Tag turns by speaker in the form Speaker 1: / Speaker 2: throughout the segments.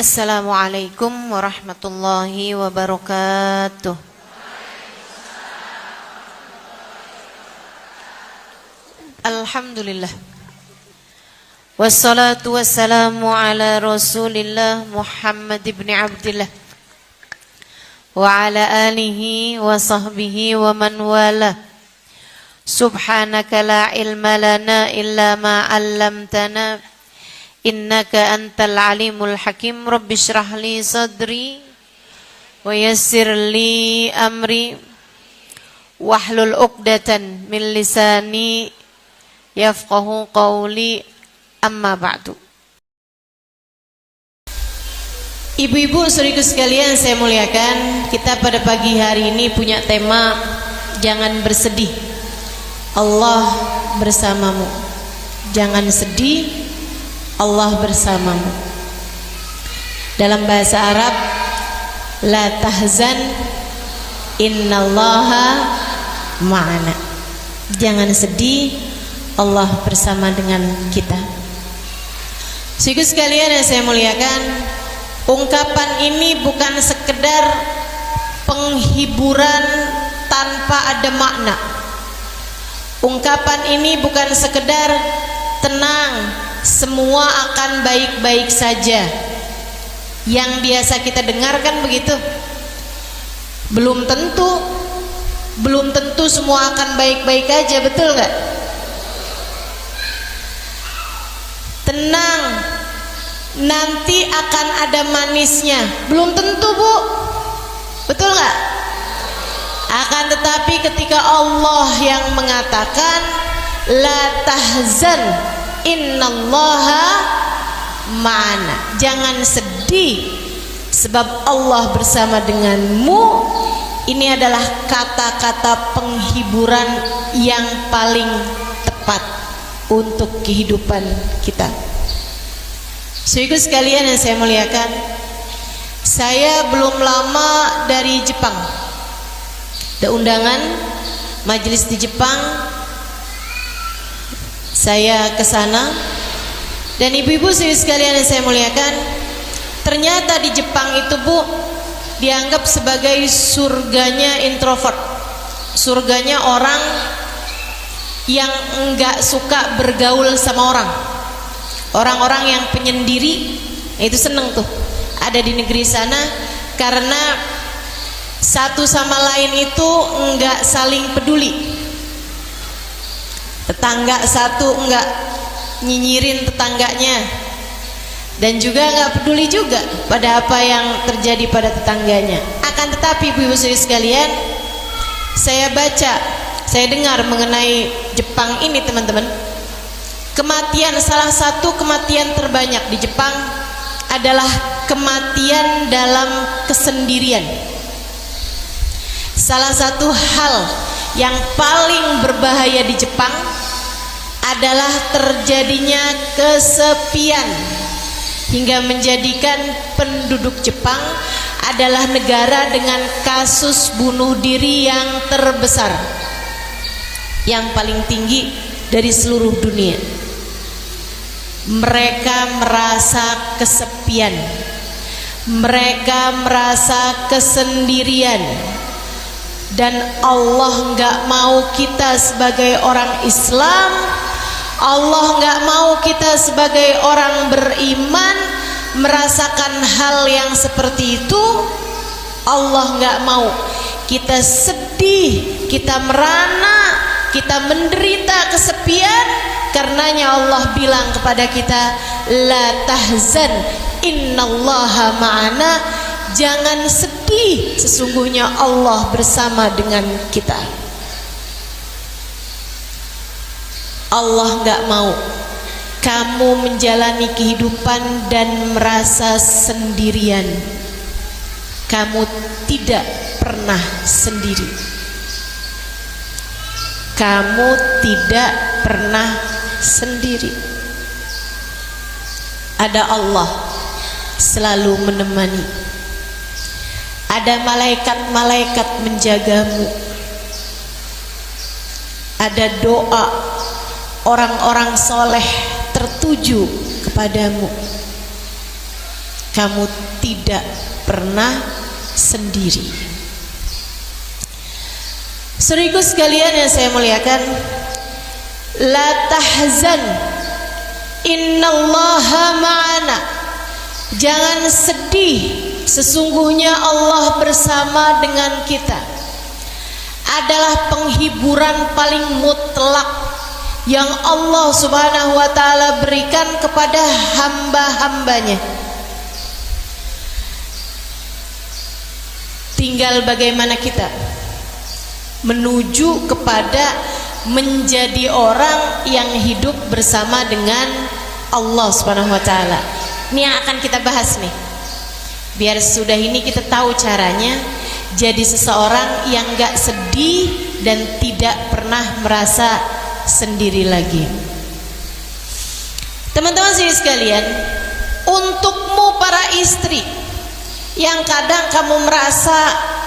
Speaker 1: Assalamualaikum warahmatullahi wabarakatuh. Alhamdulillah. Wassalatu wassalamu ala Rasulillah Muhammad ibn Abdillah wa ala alihi wa sahbihi wa man wala. Subhanaka la ilma lana illa ma 'allamtana innaka antal alimul hakim. Rabbi shrah li sadri wa yassir li amri wahlul 'uqdatan min lisani yafqahu qawli. Amma ba'du. Ibu-ibu saudariku sekalian saya muliakan, kita pada pagi hari ini punya tema jangan bersedih, Allah bersamamu. Jangan sedih, Allah bersamamu. Dalam bahasa Arab, la tahzan innallaha ma'ana. Jangan sedih, Allah bersama dengan kita. Saudaraku sekalian yang saya muliakan, ungkapan ini bukan sekedar penghiburan tanpa ada makna. Ungkapan ini bukan sekedar tenang, semua akan baik-baik saja, yang biasa kita dengarkan begitu. Belum tentu semua akan baik-baik aja, betul nggak? Tenang, nanti akan ada manisnya. Belum tentu, Bu. Betul nggak? Akan tetapi ketika Allah yang mengatakan la tahzan innallaha ma'ana, jangan sedih sebab Allah bersama denganmu, ini adalah kata-kata penghiburan yang paling tepat untuk kehidupan kita. Saudaraku sekalian yang saya muliakan, saya belum lama dari Jepang. Ada undangan majelis di Jepang, saya ke sana. Dan ibu-ibu saudara sekalian yang saya muliakan, ternyata di Jepang itu, Bu, dianggap sebagai surganya introvert, surganya orang yang enggak suka bergaul sama orang. Orang-orang yang penyendiri itu seneng tuh ada di negeri sana, karena satu sama lain itu enggak saling peduli. Tetangga satu enggak nyinyirin tetangganya, dan juga enggak peduli juga pada apa yang terjadi pada tetangganya. Akan tetapi ibu-ibu sekalian, saya dengar mengenai Jepang ini, teman-teman. Kematian, salah satu kematian terbanyak di Jepang adalah kematian dalam kesendirian. Salah satu hal yang paling berbahaya di Jepang adalah terjadinya kesepian, hingga menjadikan penduduk Jepang adalah negara dengan kasus bunuh diri yang terbesar, yang paling tinggi dari seluruh dunia. Mereka merasa kesepian, mereka merasa kesendirian, dan Allah nggak mau kita sebagai orang Islam, Allah nggak mau kita sebagai orang beriman merasakan hal yang seperti itu. Allah nggak mau kita sedih, kita merana, kita menderita kesepian. Karenanya Allah bilang kepada kita, la tahzan innallaha ma'ana, jangan sedih, sesungguhnya Allah bersama dengan kita. Allah nggak mau kamu menjalani kehidupan dan merasa sendirian. Kamu tidak pernah sendiri. Kamu tidak pernah sendiri. Ada Allah selalu menemani. Ada malaikat-malaikat menjagamu. Ada doa orang-orang soleh tertuju kepadamu. kamu tidak pernah sendiri. Saudaraku sekalian yang saya muliakan, la tahzan innallaha ma'ana. Jangan sedih, sesungguhnya Allah bersama dengan kita. Adalah penghiburan paling mutlak yang Allah Subhanahu wa taala berikan kepada hamba-hambanya. Tinggal bagaimana kita menuju kepada menjadi orang yang hidup bersama dengan Allah Subhanahu wa taala. Ini yang akan kita bahas nih. Biar sudah ini kita tahu caranya jadi seseorang yang gak sedih dan tidak pernah merasa sendiri lagi. Teman-teman sekalian, untukmu para istri yang kadang kamu merasa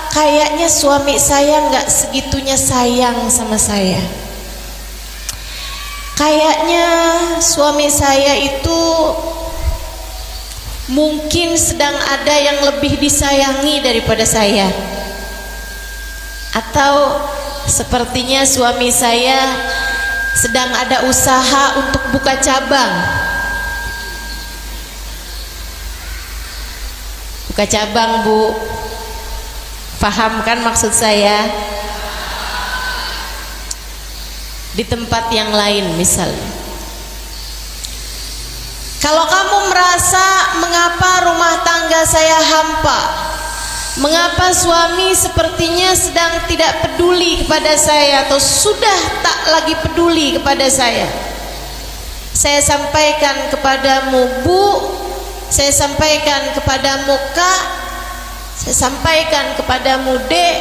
Speaker 1: kayaknya suami saya gak segitunya sayang sama saya, kayaknya suami saya itu mungkin sedang ada yang lebih disayangi daripada saya, atau sepertinya suami saya sedang ada usaha untuk buka cabang. Buka cabang, Bu, paham kan maksud saya? Di tempat yang lain misalnya. Kalau kamu merasa mengapa rumah tangga saya hampa, mengapa suami sepertinya sedang tidak peduli kepada saya atau sudah tak lagi peduli kepada saya sampaikan kepadamu, Bu, saya sampaikan kepadamu, Kak, saya sampaikan kepadamu, Dek,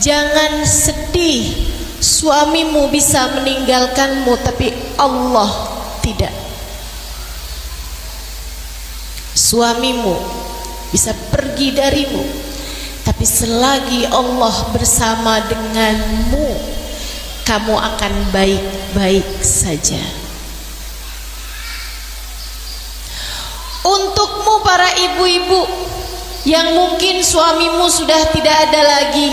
Speaker 1: jangan sedih. Suamimu bisa meninggalkanmu, tapi Allah tidak. Suamimu bisa pergi darimu, tapi selagi Allah bersama denganmu, kamu akan baik-baik saja. Untukmu para ibu-ibu yang mungkin suamimu sudah tidak ada lagi,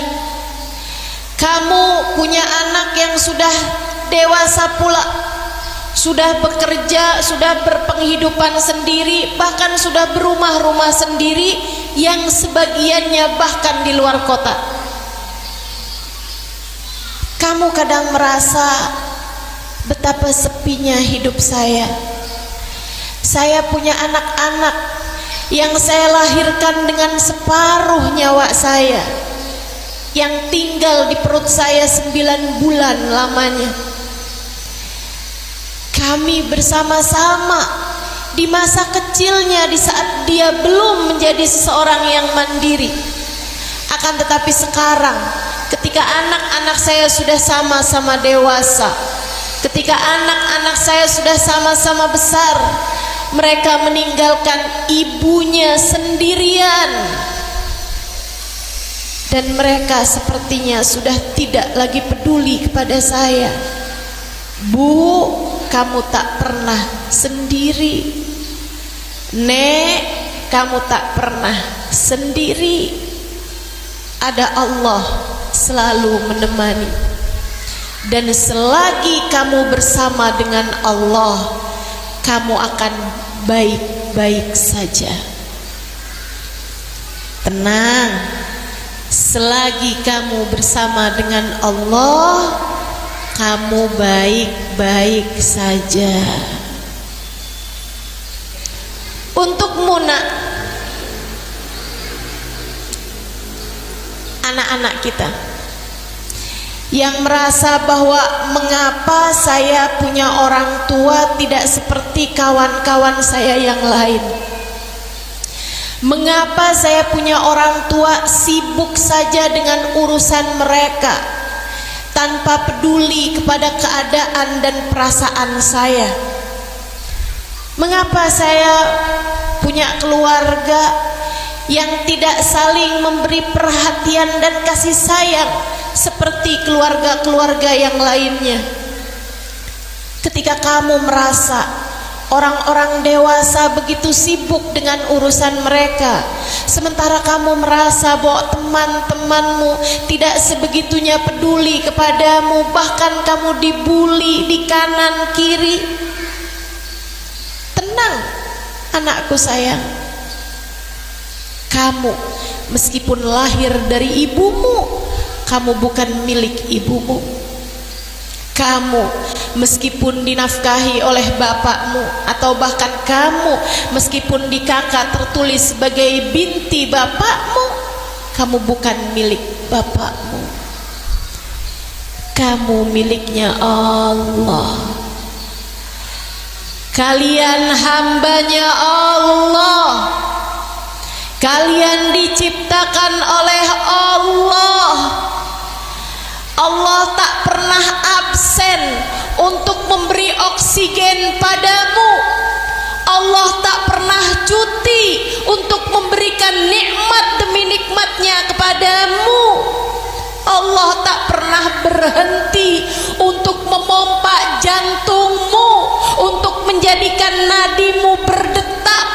Speaker 1: kamu punya anak yang sudah dewasa pula, sudah bekerja, sudah berpenghidupan sendiri, bahkan sudah berumah-rumah sendiri yang sebagiannya bahkan di luar kota. Kamu kadang merasa betapa sepinya hidup saya. Saya punya anak-anak yang saya lahirkan dengan separuh nyawa saya, yang tinggal di perut saya 9 bulan lamanya. Kami bersama-sama di masa kecilnya, di saat dia belum menjadi seseorang yang mandiri. Akan tetapi sekarang, ketika anak-anak saya sudah sama-sama dewasa, ketika anak-anak saya sudah sama-sama besar, mereka meninggalkan ibunya sendirian, dan mereka sepertinya sudah tidak lagi peduli kepada saya. Bu, kamu tak pernah sendiri. Nek, kamu tak pernah sendiri. Ada Allah selalu menemani. Dan selagi kamu bersama dengan Allah, kamu akan baik-baik saja. Tenang, selagi kamu bersama dengan Allah, kamu baik-baik saja. Untukmu, nak, anak-anak kita yang merasa bahwa mengapa saya punya orang tua tidak seperti kawan-kawan saya yang lain, mengapa saya punya orang tua sibuk saja dengan urusan mereka tanpa peduli kepada keadaan dan perasaan saya, mengapa saya punya keluarga yang tidak saling memberi perhatian dan kasih sayang seperti keluarga-keluarga yang lainnya. Ketika kamu merasa Orang-orang dewasa begitu sibuk dengan urusan mereka, sementara kamu merasa bahwa teman-temanmu tidak sebegitunya peduli kepadamu, bahkan kamu dibuli di kanan kiri. Tenang, anakku sayang, kamu meskipun lahir dari ibumu, kamu bukan milik ibumu. Kamu meskipun dinafkahi oleh bapakmu, atau bahkan kamu meskipun di kakak tertulis sebagai binti bapakmu, kamu bukan milik bapakmu. Kamu miliknya Allah. Kalian hambanya Allah. Kalian diciptakan oleh Allah. Allah tak pernah absen untuk memberi oksigen padamu. Allah tak pernah cuti untuk memberikan nikmat demi nikmatnya kepadamu. Allah tak pernah berhenti untuk memompa jantungmu, untuk menjadikan nadimu berdetak.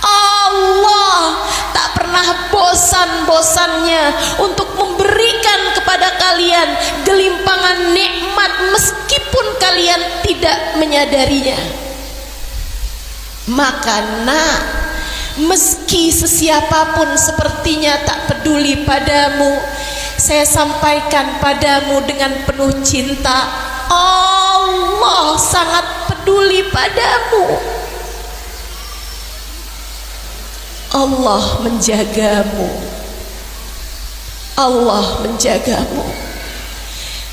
Speaker 1: Allah tak pernah bosan-bosannya untuk memberikan kepada kalian gelimpangan nikmat meskipun kalian tidak menyadarinya. Maka nak, meski sesiapapun sepertinya tak peduli padamu, saya sampaikan padamu dengan penuh cinta, Allah sangat peduli padamu. Allah menjagamu. Allah menjagamu.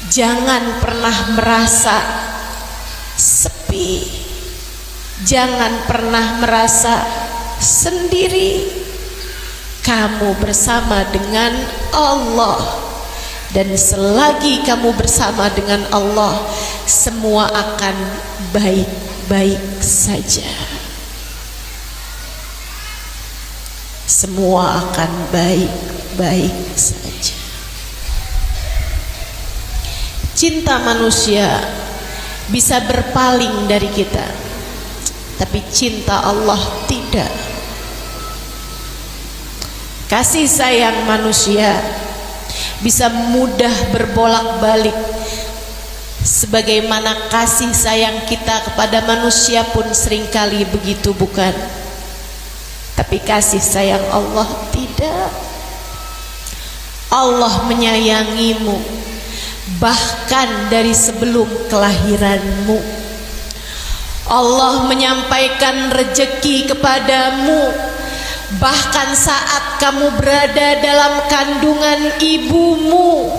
Speaker 1: Jangan pernah merasa sepi. Jangan pernah merasa sendiri. Kamu bersama dengan Allah. Dan selagi kamu bersama dengan Allah, semua akan baik-baik saja. Semua akan baik-baik saja. Cinta manusia bisa berpaling dari kita, tapi cinta Allah tidak. Kasih sayang manusia bisa mudah berbolak-balik, sebagaimana kasih sayang kita kepada manusia pun seringkali begitu, bukan? Tapi kasih sayang Allah tidak. Allah menyayangimu bahkan dari sebelum kelahiranmu. Allah menyampaikan rezeki kepadamu bahkan saat kamu berada dalam kandungan ibumu.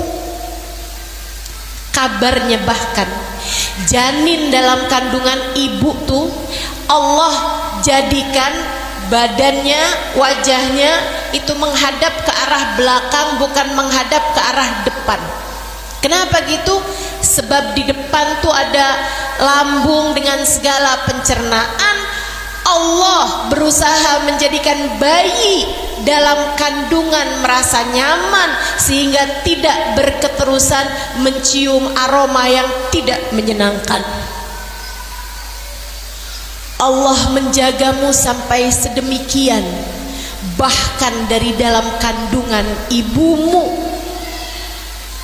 Speaker 1: Kabarnya bahkan janin dalam kandungan ibu tuh Allah jadikan badannya, wajahnya itu menghadap ke arah belakang, bukan menghadap ke arah depan. Kenapa gitu? Sebab di depan tuh ada lambung dengan segala pencernaan. Allah berusaha menjadikan bayi dalam kandungan merasa nyaman sehingga tidak berketerusan mencium aroma yang tidak menyenangkan. Allah menjagamu sampai sedemikian, bahkan dari dalam kandungan ibumu.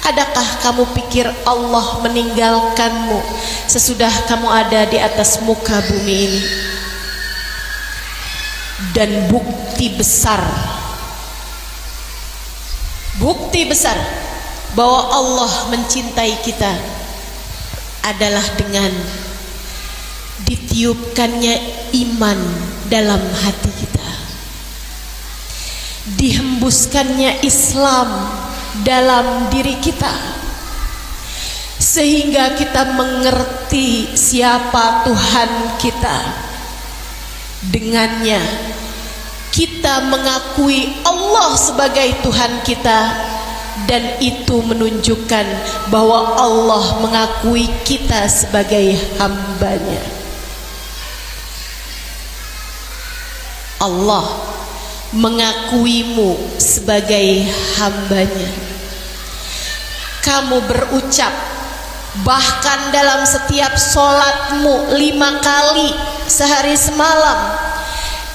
Speaker 1: Adakah kamu pikir Allah meninggalkanmu sesudah kamu ada di atas muka bumi ini? Dan bukti besar bahwa Allah mencintai kita adalah dengan ditiupkannya iman dalam hati kita, dihembuskannya Islam dalam diri kita, sehingga kita mengerti siapa Tuhan kita. Dengannya kita mengakui Allah sebagai Tuhan kita, dan itu menunjukkan bahwa Allah mengakui kita sebagai hambanya. Allah mengakuimu sebagai hambanya. Kamu berucap bahkan dalam setiap sholatmu 5 kali, sehari semalam.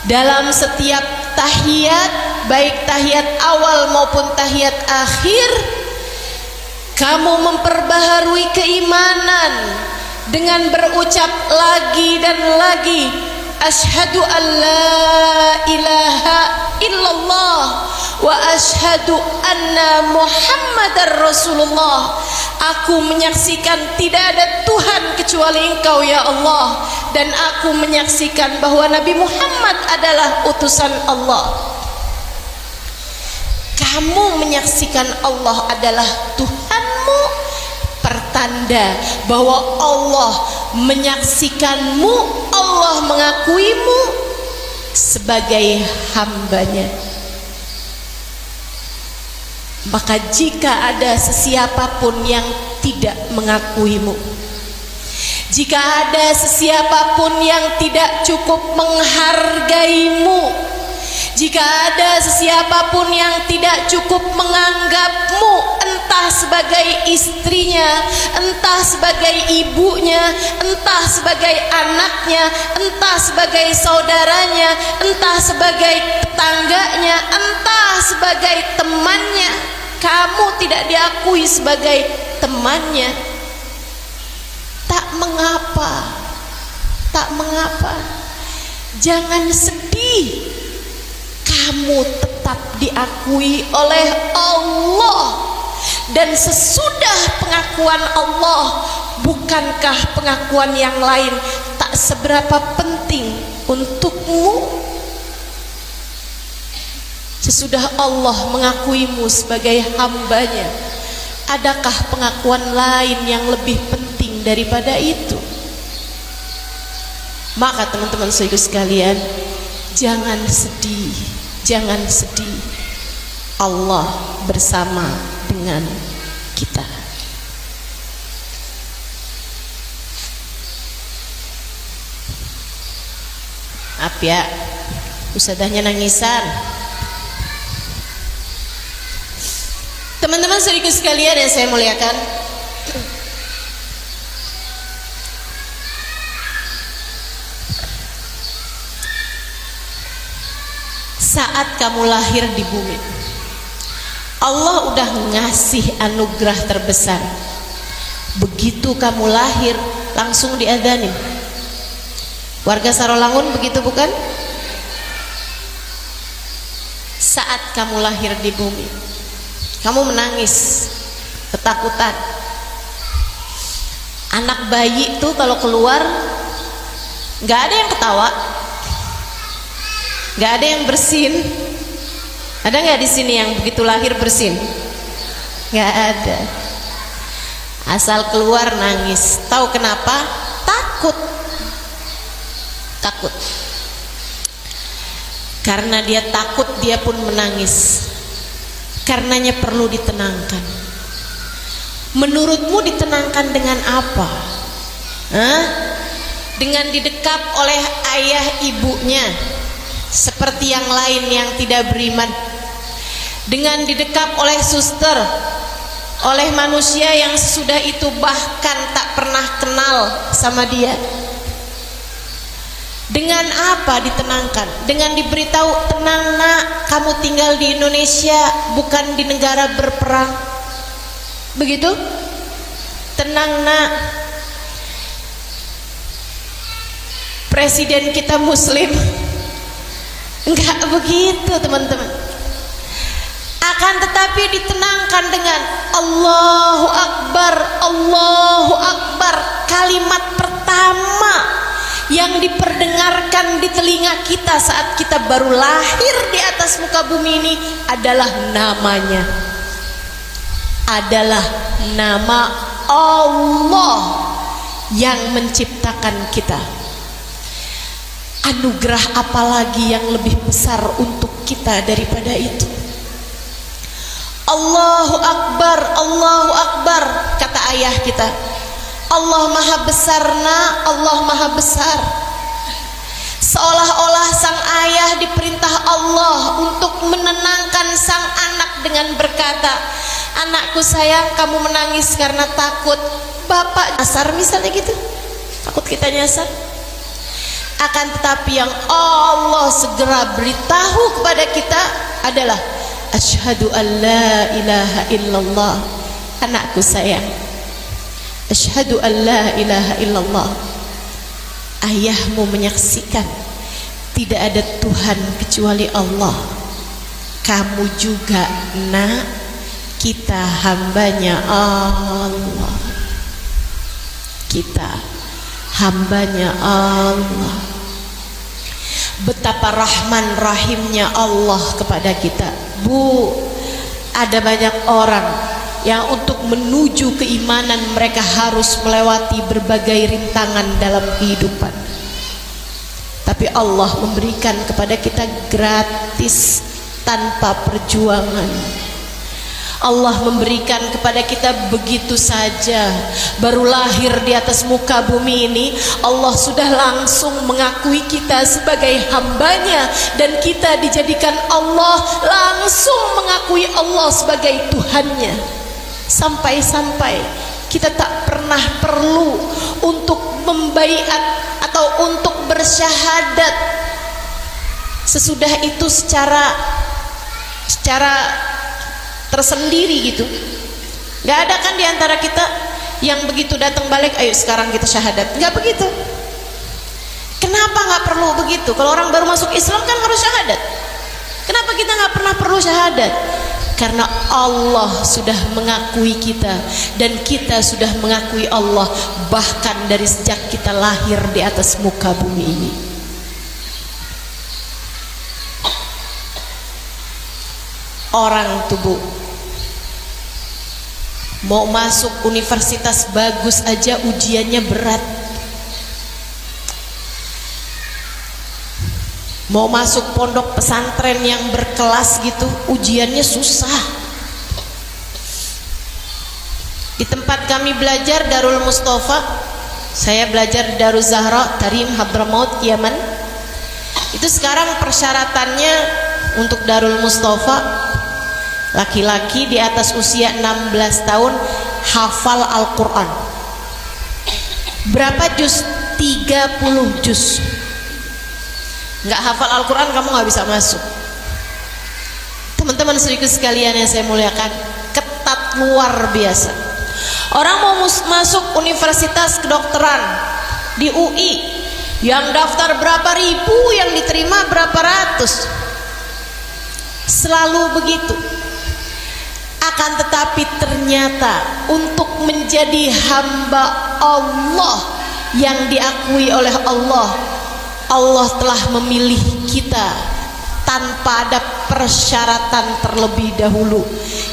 Speaker 1: Dalam setiap tahiyat, baik tahiyat awal maupun tahiyat akhir, kamu memperbaharui keimanan dengan berucap lagi dan lagi, asyhadu an la ilaha illallah wa asyhadu anna muhammadar rasulullah. Aku menyaksikan tidak ada Tuhan kecuali Engkau ya Allah, dan aku menyaksikan bahwa Nabi Muhammad adalah utusan Allah. Kamu menyaksikan Allah adalah Tuhanmu, pertanda bahwa Allah menyaksikanmu, Allah mengakuimu sebagai hambanya. Maka jika ada sesiapapun yang tidak mengakuimu, jika ada sesiapapun yang tidak cukup menghargaimu, jika ada sesiapapun yang tidak cukup menganggapmu, entah sebagai istrinya, entah sebagai ibunya, entah sebagai anaknya, entah sebagai saudaranya, entah sebagai tetangganya, entah sebagai temannya, kamu tidak diakui sebagai temannya, tak mengapa, tak mengapa. Jangan sedih, kamu tetap diakui oleh Allah. Dan sesudah pengakuan Allah, bukankah pengakuan yang lain tak seberapa penting untukmu? Sesudah Allah mengakuimu sebagai hambanya, adakah pengakuan lain yang lebih penting daripada itu? Maka teman-teman saudara sekalian, jangan sedih, jangan sedih. Allah bersama dengan kita. Maaf ya, ustadzahnya nangisan. Teman-teman saudara sekalian yang saya muliakan, saat kamu lahir di bumi, Allah udah ngasih anugerah terbesar. Begitu kamu lahir langsung diadzanin. Warga Sarolangun begitu bukan? Saat kamu lahir di bumi, kamu menangis, ketakutan. Anak bayi tuh kalau keluar nggak ada yang ketawa, nggak ada yang bersin. Ada nggak di sini yang begitu lahir bersin? Nggak ada. Asal keluar nangis. Tahu kenapa? Takut. Takut. Karena dia takut, dia pun menangis. Karenanya perlu ditenangkan. Menurutmu ditenangkan dengan apa? Dengan didekap oleh ayah ibunya seperti yang lain yang tidak beriman, dengan didekap oleh suster, oleh manusia yang sesudah itu bahkan tak pernah kenal sama dia. Dengan apa ditenangkan? Dengan diberitahu, tenang nak, kamu tinggal di Indonesia, bukan di negara berperang. Begitu? Tenang nak, presiden kita muslim. Enggak begitu teman-teman. Akan tetapi ditenangkan dengan Allahu Akbar, Allahu Akbar. Kalimat pertama yang diperdengarkan di telinga kita saat kita baru lahir di atas muka bumi ini adalah namanya, adalah nama Allah yang menciptakan kita. Anugerah apalagi yang lebih besar untuk kita daripada itu? Allahu Akbar, Allahu Akbar, kata ayah kita. Allah maha besar nak, Allah maha besar. Seolah-olah sang ayah diperintah Allah untuk menenangkan sang anak dengan berkata, anakku sayang, kamu menangis karena takut bapak nyasar misalnya gitu. Takut kita nyasar. Akan tetapi yang Allah segera beritahu kepada kita adalah asyhadu an la ilaha illallah. Anakku sayang, asyhadu an la ilaha illallah. Ayahmu menyaksikan tidak ada Tuhan kecuali Allah. Kamu juga nak, kita hambanya Allah. Kita hambanya Allah. Betapa rahman rahimnya Allah kepada kita. Bu, ada banyak orang yang untuk menuju keimanan mereka harus melewati berbagai rintangan dalam kehidupan. Tapi Allah memberikan kepada kita gratis tanpa perjuangan. Allah memberikan kepada kita begitu saja. Baru lahir di atas muka bumi ini, Allah sudah langsung mengakui kita sebagai hambanya, dan kita dijadikan Allah langsung mengakui Allah sebagai Tuhannya. Sampai-sampai kita tak pernah perlu untuk membaiat atau untuk bersyahadat. Sesudah itu secara tersendiri gitu. Gak ada kan diantara kita yang begitu datang balik, ayo sekarang kita syahadat. Gak begitu. Kenapa gak perlu begitu? Kalau orang baru masuk Islam kan harus syahadat. Kenapa kita gak pernah perlu syahadat? Karena Allah sudah mengakui kita, dan kita sudah mengakui Allah bahkan dari sejak kita lahir di atas muka bumi ini. Orang tubuh mau masuk universitas bagus aja ujiannya berat. Mau masuk pondok pesantren yang berkelas gitu ujiannya susah. Di tempat kami belajar Darul Mustafa, saya belajar di Darul Zahra Tarim Hadramaut Yaman. Itu sekarang persyaratannya untuk Darul Mustafa, laki-laki di atas usia 16 tahun hafal Al-Quran. Berapa juz? 30 juz. Nggak hafal Al-Quran kamu nggak bisa masuk. Teman-teman saudaraku sekalian yang saya muliakan, ketat luar biasa. Orang mau masuk universitas kedokteran di UI, yang daftar berapa ribu, yang diterima berapa ratus. Selalu begitu. Akan tetapi ternyata untuk menjadi hamba Allah yang diakui oleh Allah, Allah telah memilih kita tanpa ada persyaratan terlebih dahulu.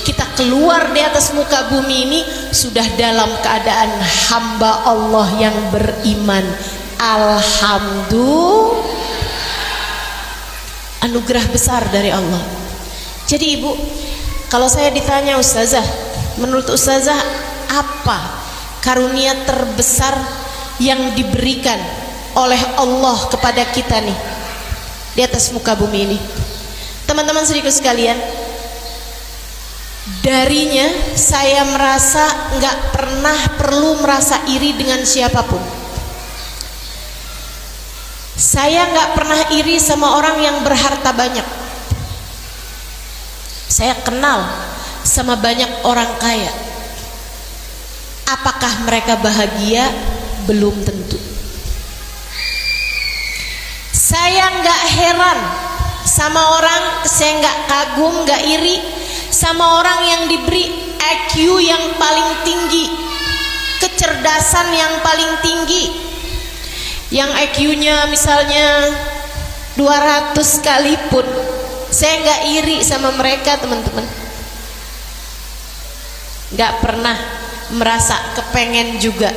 Speaker 1: Kita keluar di atas muka bumi ini sudah dalam keadaan hamba Allah yang beriman. Alhamdulillah, anugerah besar dari Allah. Jadi ibu, kalau saya ditanya ustazah, menurut ustazah apa karunia terbesar yang diberikan oleh Allah kepada kita nih di atas muka bumi ini? Teman-teman saudaraku sekalian, darinya saya merasa nggak pernah perlu merasa iri dengan siapapun. Saya nggak pernah iri sama orang yang berharta banyak. Saya kenal sama banyak orang kaya. Apakah mereka bahagia? Belum tentu. Saya nggak heran sama orang, saya nggak kagum, nggak iri sama orang yang diberi IQ yang paling tinggi, kecerdasan yang paling tinggi, yang IQ-nya misalnya 200 sekalipun. Saya nggak iri sama mereka, teman-teman. Nggak pernah merasa kepengen juga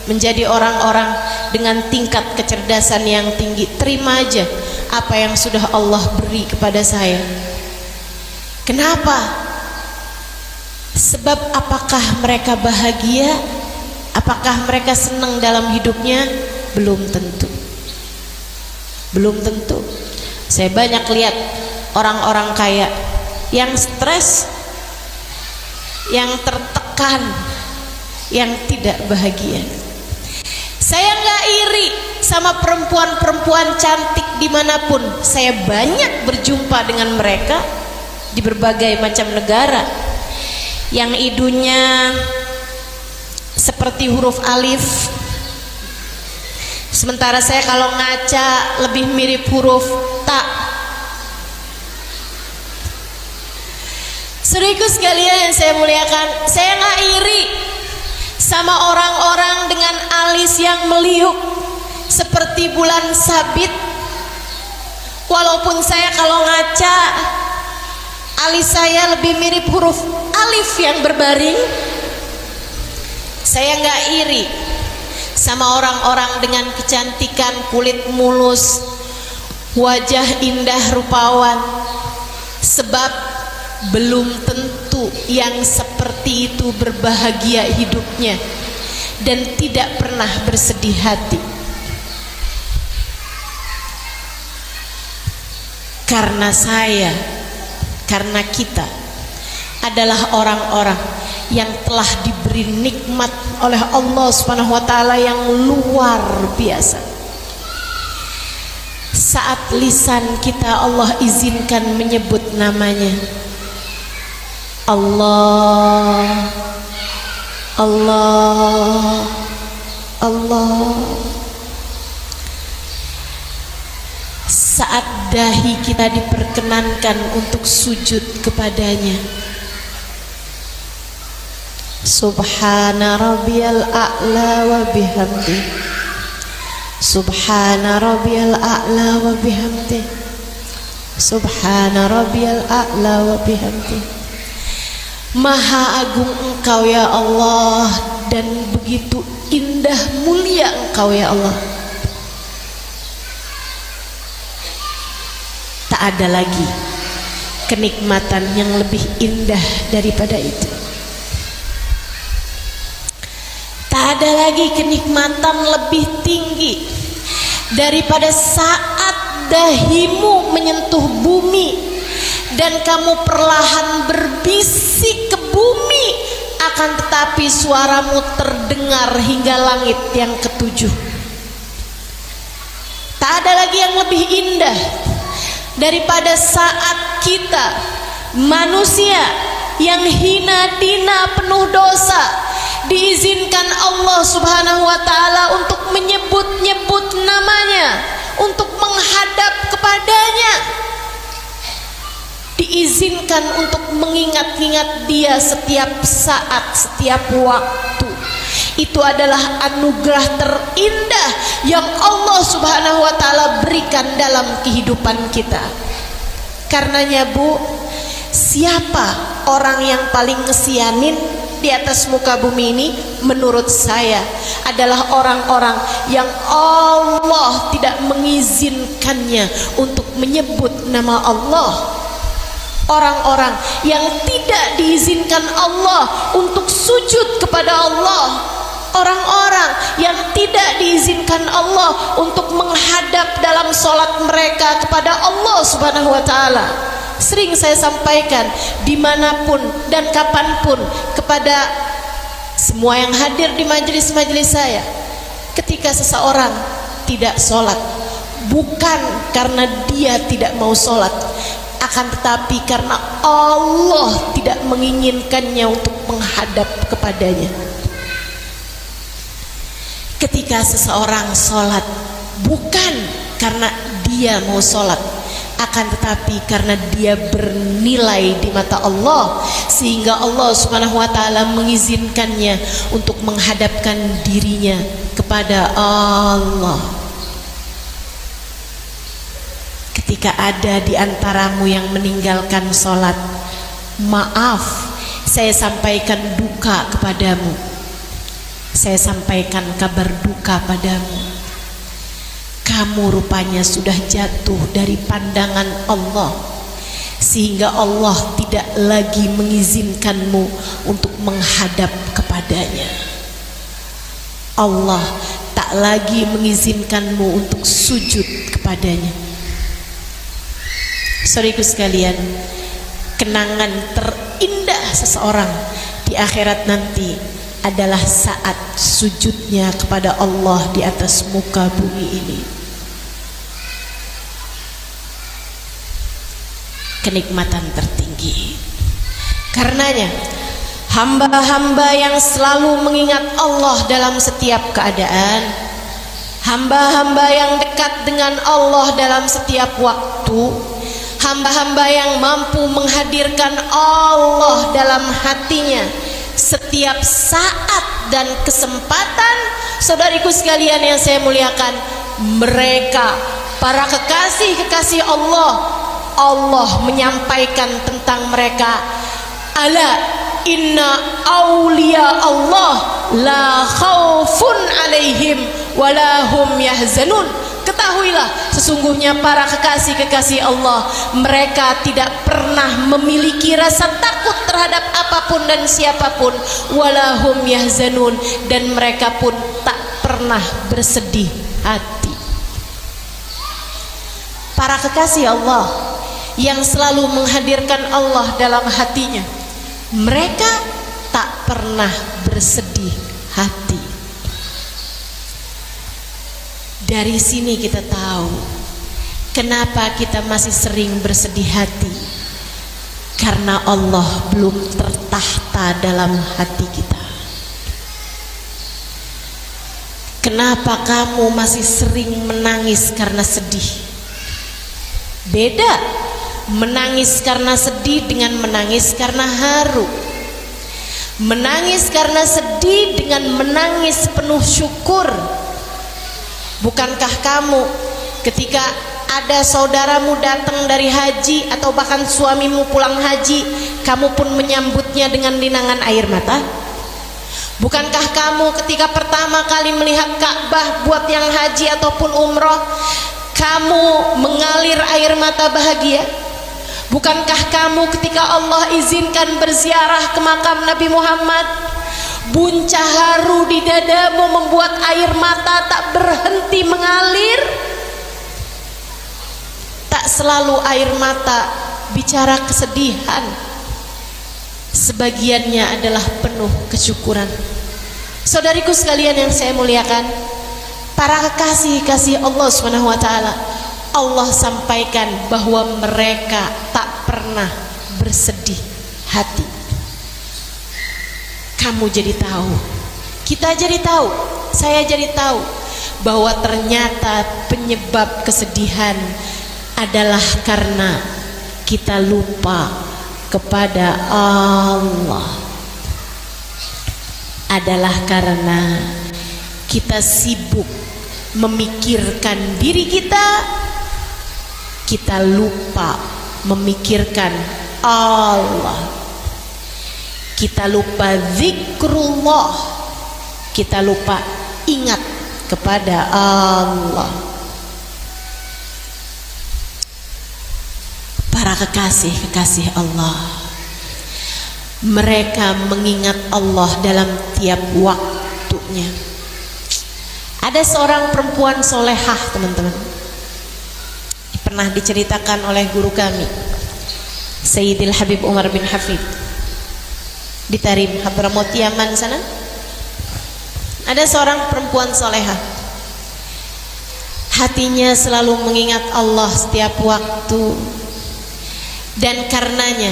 Speaker 1: menjadi orang-orang dengan tingkat kecerdasan yang tinggi. Terima aja apa yang sudah Allah beri kepada saya. Kenapa? Sebab apakah mereka bahagia? Apakah mereka senang dalam hidupnya? Belum tentu. Belum tentu. Saya banyak lihat orang-orang kaya yang stres, yang tertekan, yang tidak bahagia. Saya nggak iri sama perempuan-perempuan cantik dimanapun. Saya banyak berjumpa dengan mereka di berbagai macam negara, yang hidungnya seperti huruf alif, sementara saya kalau ngaca lebih mirip huruf ta. Saudaraku sekalian yang saya muliakan, saya nggak iri sama orang-orang dengan alis yang meliuk seperti bulan sabit. Walaupun saya kalau ngaca alis saya lebih mirip huruf alif yang berbaring, saya nggak iri sama orang-orang dengan kecantikan kulit mulus, wajah indah rupawan, sebab belum tentu yang seperti itu berbahagia hidupnya dan tidak pernah bersedih hati. Karena karena kita adalah orang-orang yang telah diberi nikmat oleh Allah Subhanahu wa taala yang luar biasa. Saat lisan kita Allah izinkan menyebut namanya, Allah, Allah, Allah. Saat dahi kita diperkenankan untuk sujud kepadanya, Subhana rabbiyal a'la wa bihamdi, Subhana rabbiyal a'la wa bihamdi, Subhana rabbiyal a'la wa bihamdi. Maha agung Engkau ya Allah, dan begitu indah mulia Engkau ya Allah. Tak ada lagi kenikmatan yang lebih indah daripada itu. Tak ada lagi kenikmatan lebih tinggi daripada saat dahimu menyentuh bumi dan kamu perlahan berbisik ke bumi, akan tetapi suaramu terdengar hingga langit yang ketujuh. Tak ada lagi yang lebih indah daripada saat kita manusia yang hina dina penuh dosa diizinkan Allah Subhanahu wa taala untuk menyebut-nyebut namanya, untuk menghadap kepadanya, diizinkan untuk mengingat-ingat dia setiap saat, setiap waktu. Itu adalah anugerah terindah yang Allah Subhanahu wa taala berikan dalam kehidupan kita. Karenanya Bu, siapa orang yang paling ngesianin di atas muka bumi ini? Menurut saya adalah orang-orang yang Allah tidak mengizinkannya untuk menyebut nama Allah. Orang-orang yang tidak diizinkan Allah untuk sujud kepada Allah. Orang-orang yang tidak diizinkan Allah untuk menghadap dalam sholat mereka kepada Allah Subhanahu wa ta'ala. Sering saya sampaikan dimanapun dan kapanpun kepada semua yang hadir di majelis-majelis saya, ketika seseorang tidak sholat, bukan karena dia tidak mau sholat, akan tetapi karena Allah tidak menginginkannya untuk menghadap kepadanya. Ketika seseorang sholat, bukan karena dia mau sholat, akan tetapi karena dia bernilai di mata Allah, sehingga Allah Subhanahu wa ta'ala mengizinkannya untuk menghadapkan dirinya kepada Allah. Ketika ada di antaramu yang meninggalkan sholat, maaf, saya sampaikan duka kepadamu, saya sampaikan kabar duka padamu. Kamu rupanya sudah jatuh dari pandangan Allah, sehingga Allah tidak lagi mengizinkanmu untuk menghadap kepadanya. Allah tak lagi mengizinkanmu untuk sujud kepadanya. Saudaraku sekalian, kenangan terindah seseorang di akhirat nanti adalah saat sujudnya kepada Allah di atas muka bumi ini. Kenikmatan tertinggi. Karenanya hamba-hamba yang selalu mengingat Allah dalam setiap keadaan, hamba-hamba yang dekat dengan Allah dalam setiap waktu, hamba-hamba yang mampu menghadirkan Allah dalam hatinya setiap saat dan kesempatan, saudariku sekalian yang saya muliakan, mereka para kekasih-kekasih Allah, Allah menyampaikan tentang mereka, ala inna awliya Allah la khaufun alaihim walahum yahzanun. Ketahuilah, sesungguhnya para kekasih-kekasih Allah, mereka tidak pernah memiliki rasa takut terhadap apapun dan siapapun, walahum yahzanun, dan mereka pun tak pernah bersedih hati. Para kekasih Allah yang selalu menghadirkan Allah dalam hatinya, mereka tak pernah bersedih hati. Dari sini kita tahu kenapa kita masih sering bersedih hati, karena Allah belum tertahta dalam hati kita. Kenapa kamu masih sering menangis karena sedih? Beda menangis karena sedih dengan menangis karena haru. Menangis karena sedih dengan menangis penuh syukur. Bukankah kamu ketika ada saudaramu datang dari haji atau bahkan suamimu pulang haji, kamu pun menyambutnya dengan linangan air mata? Bukankah kamu ketika pertama kali melihat Ka'bah buat yang haji ataupun umroh, kamu mengalir air mata bahagia? Bukankah kamu ketika Allah izinkan berziarah ke makam Nabi Muhammad, buncah haru di dadamu membuat air mata tak berhenti mengalir? Tak selalu air mata bicara kesedihan, sebagiannya adalah penuh kesyukuran. Saudariku sekalian yang saya muliakan, para kekasih-kasih Allah SWT, Allah sampaikan bahwa mereka tak pernah bersedih hati. Kamu jadi tahu, kita jadi tahu, saya jadi tahu bahwa ternyata penyebab kesedihan adalah karena kita lupa kepada Allah, adalah karena kita sibuk memikirkan diri kita, kita lupa memikirkan Allah, kita lupa zikrullah, kita lupa ingat kepada Allah. Para kekasih-kekasih Allah, mereka mengingat Allah dalam tiap waktunya. Ada seorang perempuan solehah, teman-teman, pernah diceritakan oleh guru kami Sayyidil Habib Umar bin Hafid di Tarim Hadramaut Yaman sana. Ada seorang perempuan solehah, hatinya selalu mengingat Allah setiap waktu, dan karenanya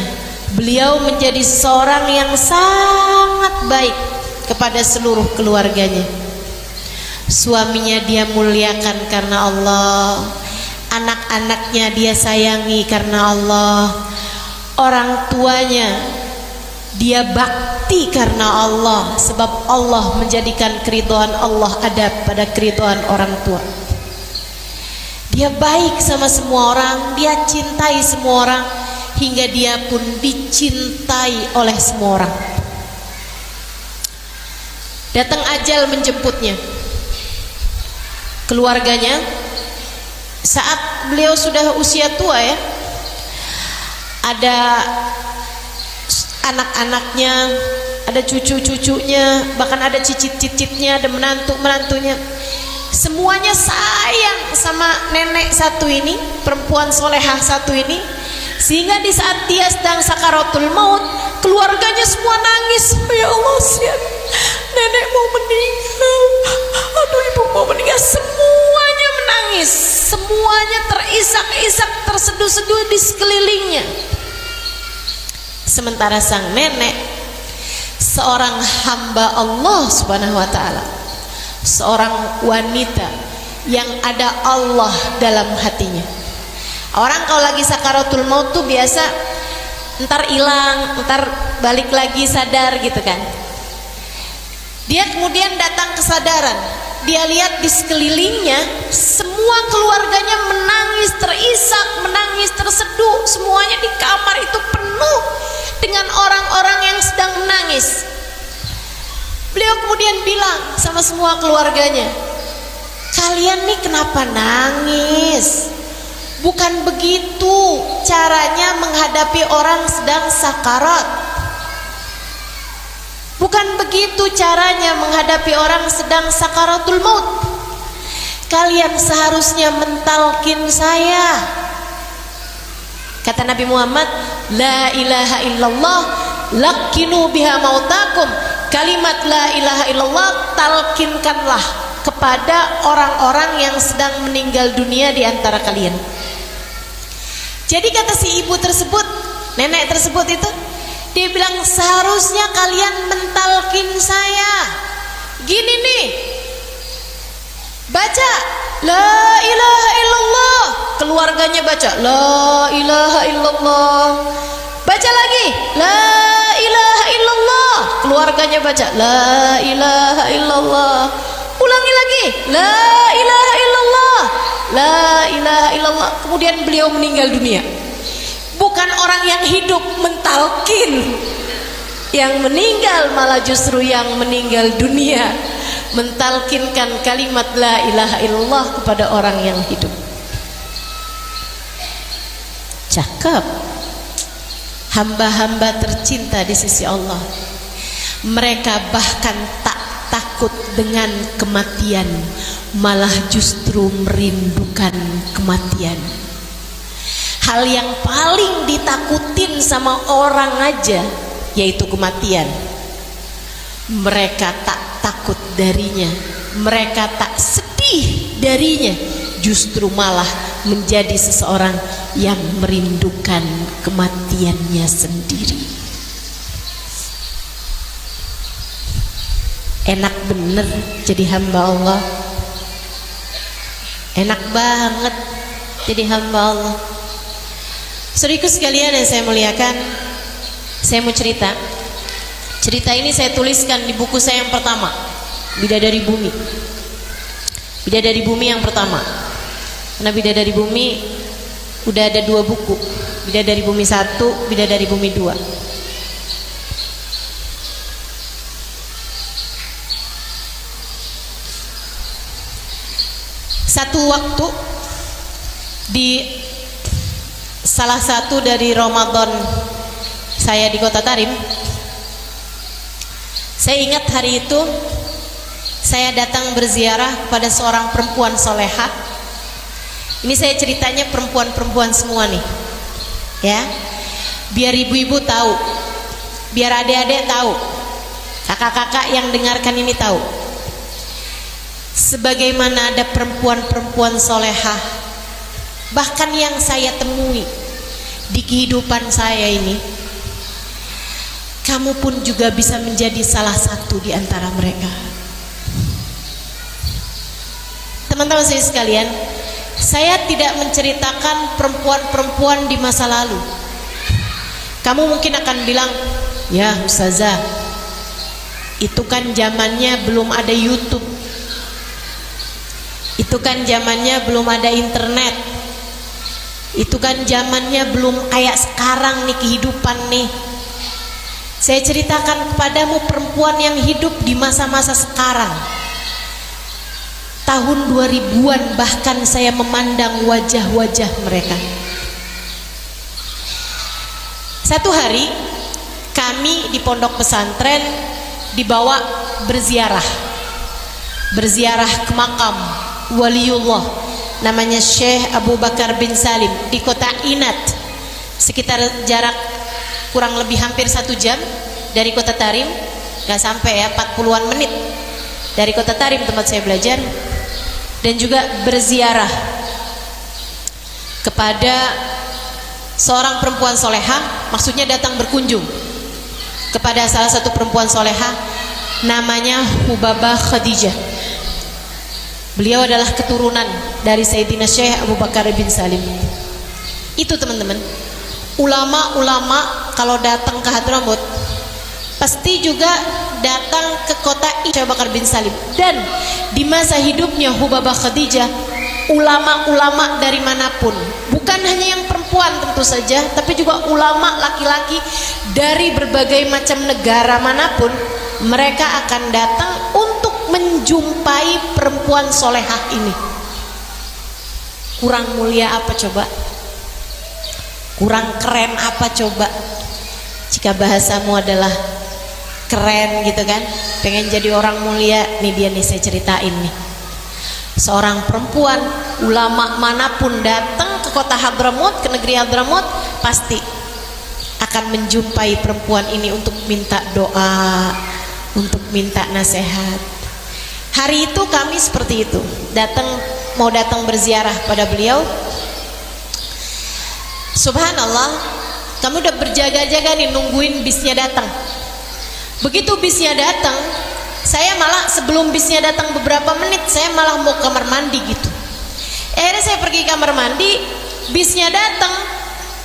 Speaker 1: beliau menjadi seorang yang sangat baik kepada seluruh keluarganya. Suaminya dia muliakan karena Allah, anak-anaknya dia sayangi karena Allah, orang tuanya dia bakti karena Allah, sebab Allah menjadikan keridhaan Allah ada pada keridhaan orang tua. Dia baik sama semua orang, dia cintai semua orang, hingga dia pun dicintai oleh semua orang. Datang ajal menjemputnya. Keluarganya, saat beliau sudah usia tua ya, ada anak-anaknya, ada cucu-cucunya, bahkan ada cicit-cicitnya, ada menantu-menantunya. Semuanya sayang sama nenek satu ini, perempuan solehah satu ini, sehingga di saat dia sedang sakaratul maut, keluarganya semua nangis. Ya Allah, nenek mau meninggal, aduh ibu mau meninggal. Semuanya menangis, semuanya terisak-isak, terseduh-seduh di sekelilingnya. Sementara sang nenek seorang hamba Allah Subhanahu wa taala, seorang wanita yang ada Allah dalam hatinya. Orang kalau lagi sakaratul maut tuh biasa ntar hilang, ntar balik lagi sadar gitu kan. Dia kemudian datang kesadaran, dia lihat di sekelilingnya semua keluarganya menangis terisak, menangis terseduh, semuanya di kamar itu penuh dengan orang-orang yang sedang menangis. Beliau kemudian bilang sama semua keluarganya, kalian nih kenapa nangis? Bukan begitu caranya menghadapi orang sedang sakarat. Bukan begitu caranya menghadapi orang sedang sakaratul maut. Kalian seharusnya mentalkin saya. Kata Nabi Muhammad, la ilaha illallah lakinu biha mautakum. Kalimat la ilaha illallah talkinkanlah kepada orang-orang yang sedang meninggal dunia di antara kalian. Jadi kata si ibu tersebut, nenek tersebut itu, dia bilang seharusnya kalian mentalkin saya. Gini nih, baca la ilaha illallah, keluarganya baca la ilaha illallah. Baca lagi la ilaha illallah, keluarganya baca la ilaha illallah. Ulangi lagi la ilaha illallah, la ilaha illallah. Kemudian beliau meninggal dunia. Bukan orang yang hidup mentalkin, yang meninggal malah justru yang meninggal dunia mentalkinkan kalimat la ilaha illallah kepada orang yang hidup. Cakep. Hamba-hamba tercinta di sisi Allah, mereka bahkan tak takut dengan kematian, malah justru merindukan kematian. Hal yang paling ditakutin sama orang aja yaitu kematian. Mereka tak takut darinya, mereka tak sedih darinya, justru malah menjadi seseorang yang merindukan kematiannya sendiri. Enak bener jadi hamba Allah, enak banget jadi hamba Allah. Saudaraku sekalian yang saya muliakan, saya mau cerita. Cerita ini saya tuliskan di buku saya yang pertama, Bidadari Bumi. Bidadari Bumi yang pertama. Karena Bidadari Bumi udah ada 2 buku, Bidadari Bumi 1, Bidadari Bumi 2. Satu waktu di salah satu dari Ramadan saya di Kota Tarim, saya ingat hari itu saya datang berziarah kepada seorang perempuan solehah. Ini saya ceritanya perempuan-perempuan semua nih, ya, biar ibu-ibu tahu, biar adik-adik tahu, kakak-kakak yang dengarkan ini tahu. Sebagaimana ada perempuan-perempuan solehah, bahkan yang saya temui di kehidupan saya ini, kamu pun juga bisa menjadi salah satu di antara mereka. Teman-teman saya sekalian, saya tidak menceritakan perempuan-perempuan di masa lalu. Kamu mungkin akan bilang, ya Ustazah, itu kan zamannya belum ada YouTube, itu kan zamannya belum ada internet, itu kan zamannya belum kayak sekarang nih kehidupan nih. Saya ceritakan kepadamu perempuan yang hidup di masa-masa sekarang, tahun 2000-an, bahkan saya memandang wajah-wajah mereka. Satu hari kami di pondok pesantren dibawa berziarah ke makam waliullah namanya Syekh Abu Bakar bin Salim di kota Inat, sekitar jarak kurang lebih hampir 1 jam dari Kota Tarim. nggak sampai ya, 40-an menit dari kota Tarim tempat saya belajar, dan juga berziarah kepada seorang perempuan soleha, maksudnya datang berkunjung kepada salah satu perempuan soleha namanya Hubabah Khadijah. Beliau adalah keturunan dari Sayyidina Syekh Abu Bakar bin Salim. Itu teman-teman, ulama-ulama kalau datang ke Hadramut pasti juga datang ke kota Syekh Abu Bakar bin Salim. Dan di masa hidupnya Hubabah Khadijah, ulama-ulama dari manapun, bukan hanya yang perempuan tentu saja, tapi juga ulama laki-laki dari berbagai macam negara manapun, mereka akan datang untuk menjumpai perempuan solehah ini. Kurang mulia apa coba? Kurang keren apa coba? Jika bahasamu adalah keren gitu kan, pengen jadi orang mulia, nih dia nih saya ceritain nih. Seorang perempuan, ulama manapun datang ke kota Hadramut, ke negeri Hadramut, pasti akan menjumpai perempuan ini untuk minta doa, untuk minta nasihat. Hari itu kami seperti itu, mau datang berziarah pada beliau. Subhanallah, kami udah berjaga-jaga nih nungguin bisnya datang. Begitu bisnya datang, saya malah sebelum bisnya datang beberapa menit, saya malah mau kamar mandi gitu. Akhirnya saya pergi kamar mandi, bisnya datang,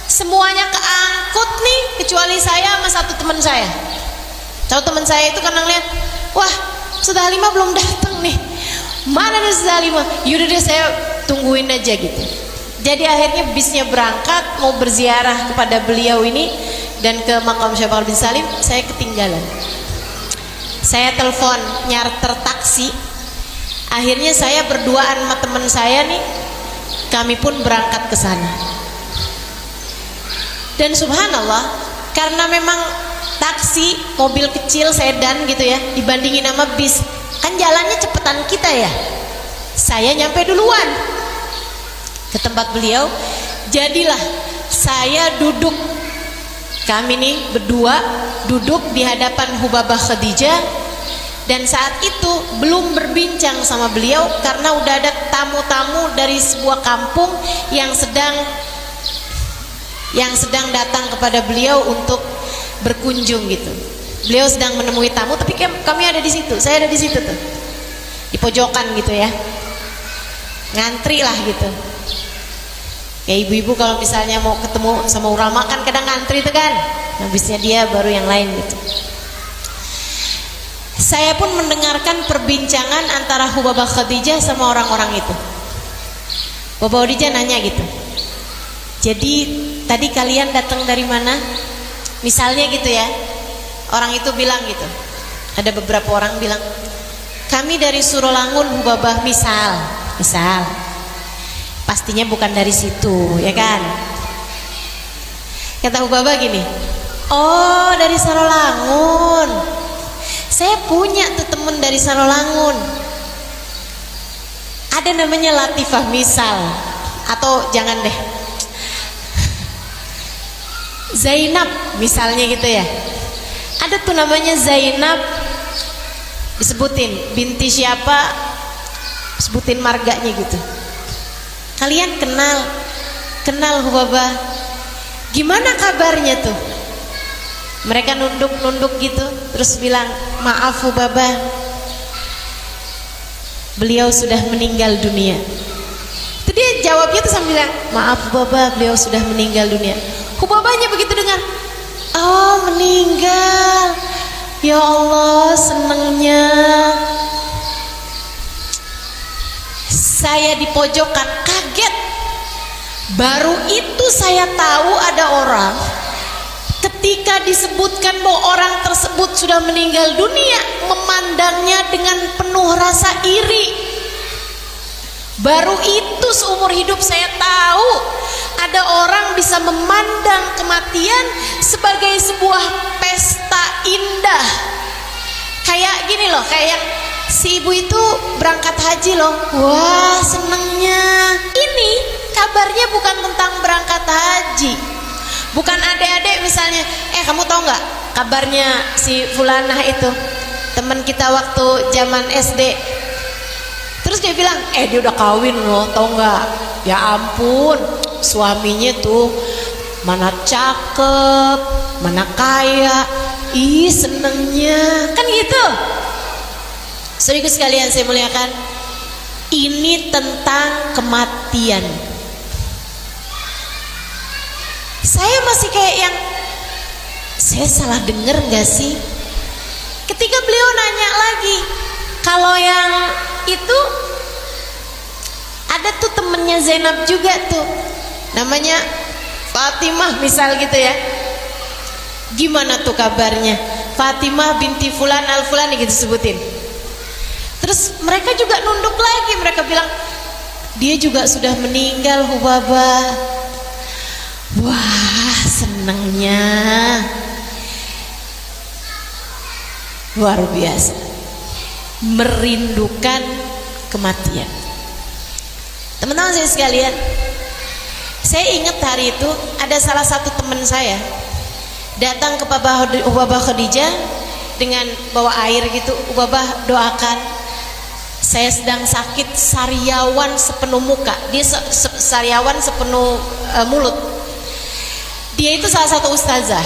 Speaker 1: semuanya keangkut nih kecuali saya sama satu teman saya. Satu teman saya itu karena ngeliat, wah Ustaz Halimah belum datang nih, mana nih Ustaz Halimah? Yaudah deh saya tungguin aja gitu. Jadi akhirnya bisnya berangkat mau berziarah kepada beliau ini dan ke makam Syekh Bakar bin Salim, saya ketinggalan. Saya telepon nyarter taksi, akhirnya saya berduaan sama teman saya nih, kami pun berangkat ke sana. Dan subhanallah, karena memang taksi, mobil kecil sedan gitu ya, dibandingin sama bis, kan jalannya cepetan kita ya. Saya nyampe duluan ke tempat beliau, jadilah saya duduk, kami nih berdua duduk di hadapan Hubabah Khadijah. Dan saat itu belum berbincang sama beliau karena udah ada tamu-tamu dari sebuah kampung yang sedang datang kepada beliau untuk berkunjung gitu. Beliau sedang menemui tamu, tapi kami ada di situ, saya ada di situ tuh, di pojokan gitu ya, ngantri lah gitu. Ya ibu-ibu kalau misalnya mau ketemu sama ulama kan kadang ngantri tuh kan, habisnya dia baru yang lain gitu. Saya pun mendengarkan perbincangan antara Hubabah Khadijah sama orang-orang itu. Hubabah Khadijah nanya gitu, jadi tadi kalian datang dari mana? Misalnya gitu ya, orang itu bilang gitu, ada beberapa orang bilang, kami dari Surolangun Hubabah, misal, pastinya bukan dari situ ya kan. Kata Hubabah gini, oh dari Surolangun, saya punya tuh temen dari Surolangun, ada namanya Latifah misal, atau jangan deh, Zainab misalnya gitu ya, ada tuh namanya Zainab, disebutin binti siapa, sebutin marganya gitu. Kalian kenal Hubabah, gimana kabarnya tuh? Mereka nunduk gitu, terus bilang, maaf Hubabah, beliau sudah meninggal dunia. Itu dia jawabnya tuh sambil bilang, maaf Hubabah, beliau sudah meninggal dunia. Hubabahnya begitu dengar, oh meninggal, ya Allah senengnya. Saya di pojokan kaget. Baru itu saya tahu ada orang, ketika disebutkan bahwa orang tersebut sudah meninggal dunia, memandangnya dengan penuh rasa iri. Baru itu seumur hidup saya tahu ada orang bisa memandang kematian sebagai sebuah pesta indah. Kayak gini loh, kayak si ibu itu berangkat haji loh, wah senengnya. Ini kabarnya bukan tentang berangkat haji, bukan adik-adik misalnya, kamu tahu nggak kabarnya si fulanah itu, teman kita waktu zaman SD. Terus dia bilang, dia udah kawin loh, tau nggak? Ya ampun, suaminya tuh mana cakep, mana kaya, senengnya, kan gitu. Saudaraku sekalian saya muliakan, ini tentang kematian. Saya masih kayak yang, saya salah dengar nggak sih? Ketika beliau nanya lagi, kalau yang itu ada tuh temennya Zainab juga tuh, namanya Fatimah misal gitu ya. Gimana tuh kabarnya? Fatimah binti Fulan al-Fulan gitu sebutin. Terus mereka juga nunduk lagi, mereka bilang dia juga sudah meninggal Hubabah. Wah, senangnya luar biasa, merindukan kematian. Teman-teman saya sekalian, saya ingat hari itu ada salah satu teman saya datang ke Ubabah Khadijah dengan bawa air gitu. Ubabah, doakan, saya sedang sakit sariawan sepenuh muka. Dia sariawan sepenuh mulut. Dia itu salah satu ustazah.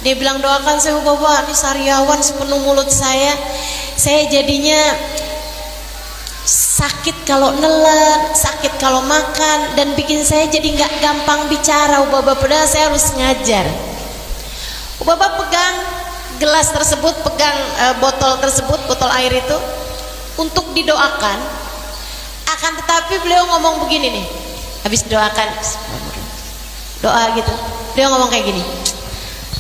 Speaker 1: Dia bilang, doakan saya Ubabah, ini sariawan sepenuh mulut saya jadinya sakit kalau nelen, sakit kalau makan, dan bikin saya jadi nggak gampang bicara Ubabah, padahal saya harus ngajar. Ubabah pegang gelas tersebut, pegang botol tersebut, botol air itu untuk didoakan. Akan tetapi beliau ngomong begini nih, habis doakan doa gitu, beliau ngomong kayak gini,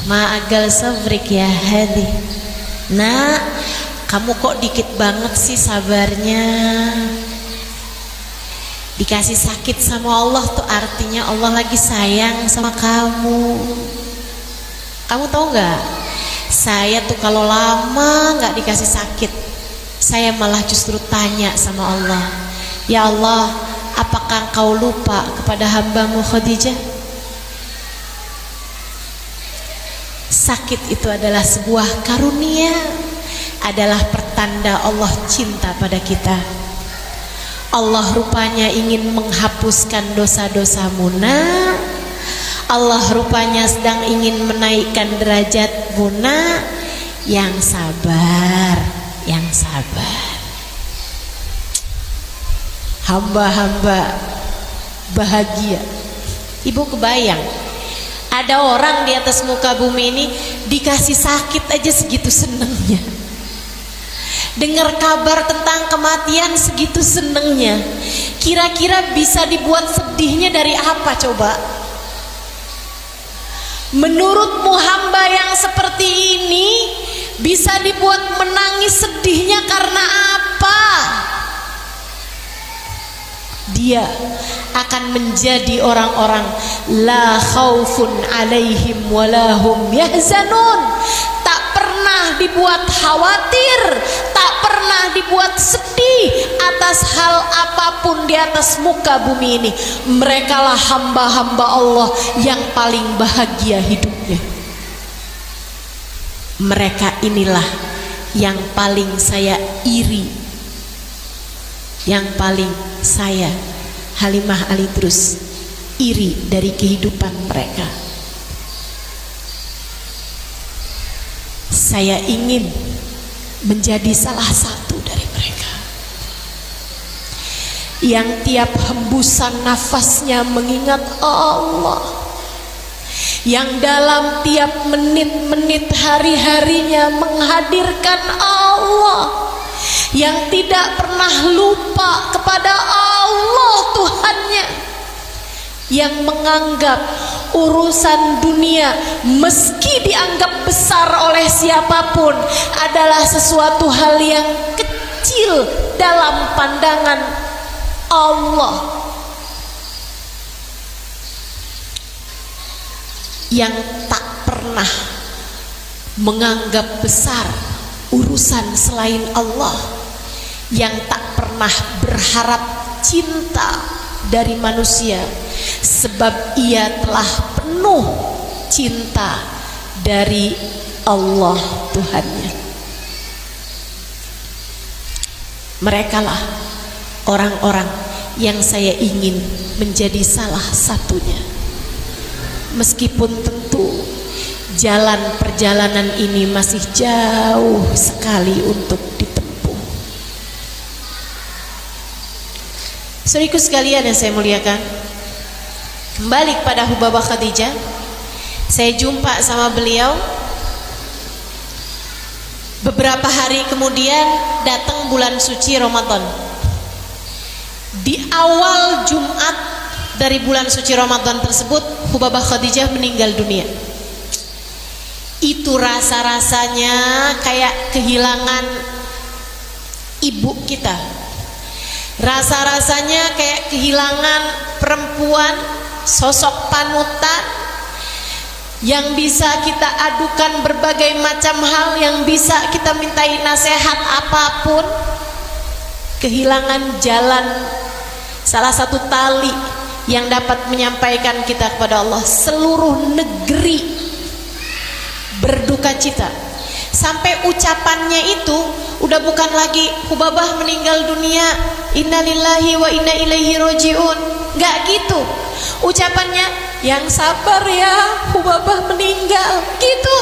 Speaker 1: ma'agal sabrik ya hadi, nak, kamu kok dikit banget sih sabarnya. Dikasih sakit sama Allah tuh artinya Allah lagi sayang sama kamu. Kamu tahu nggak? Saya tuh kalau lama nggak dikasih sakit, saya malah justru tanya sama Allah, ya Allah, apakah Engkau lupa kepada hambamu Khadijah? Sakit itu adalah sebuah karunia, adalah pertanda Allah cinta pada kita. Allah rupanya ingin menghapuskan dosa-dosamu, nak. Allah rupanya sedang ingin menaikkan derajatmu, nak. Yang sabar, yang sabar. Hamba-hamba bahagia. Ibu kebayang, ada orang di atas muka bumi ini dikasih sakit aja segitu senengnya. Dengar kabar tentang kematian segitu senengnya. Kira-kira bisa dibuat sedihnya dari apa coba? Menurutmu hamba yang seperti ini bisa dibuat menangis sedihnya karena apa? Dia akan menjadi orang-orang la khaufun alaihim walahum yahzanun, tak pernah dibuat khawatir, tak pernah dibuat sedih atas hal apapun di atas muka bumi ini. Merekalah hamba-hamba Allah yang paling bahagia hidupnya. Mereka inilah yang paling saya iri, yang paling saya Halimah Alidrus iri dari kehidupan mereka. Saya ingin menjadi salah satu dari mereka yang tiap hembusan nafasnya mengingat Allah, yang dalam tiap menit-menit hari-harinya menghadirkan Allah, yang tidak pernah lupa kepada Allah Tuhannya, yang menganggap urusan dunia meski dianggap besar oleh siapapun adalah sesuatu hal yang kecil dalam pandangan Allah, yang tak pernah menganggap besar urusan selain Allah, yang tak pernah berharap cinta dari manusia sebab ia telah penuh cinta dari Allah Tuhannya. Merekalah orang-orang yang saya ingin menjadi salah satunya. Meskipun tentu jalan perjalanan ini masih jauh sekali untuk ditempuh. Saudaraku sekalian yang saya muliakan, kembali kepada Hubabah Khadijah. Saya jumpa sama beliau. Beberapa hari kemudian datang bulan suci Ramadan. Di awal Jumat dari bulan suci Ramadan tersebut, Hubabah Khadijah meninggal dunia. Itu rasa-rasanya kayak kehilangan ibu kita. Rasa-rasanya kayak kehilangan perempuan, sosok panutan yang bisa kita adukan berbagai macam hal, yang bisa kita mintai nasihat apapun. Kehilangan jalan, salah satu tali yang dapat menyampaikan kita kepada Allah. Seluruh negeri berduka cita. Sampai ucapannya itu udah bukan lagi Hubabah meninggal dunia, innalillahi wa inna ilaihi rajiun. Enggak gitu. Ucapannya, yang sabar ya, Hubabah meninggal. Gitu.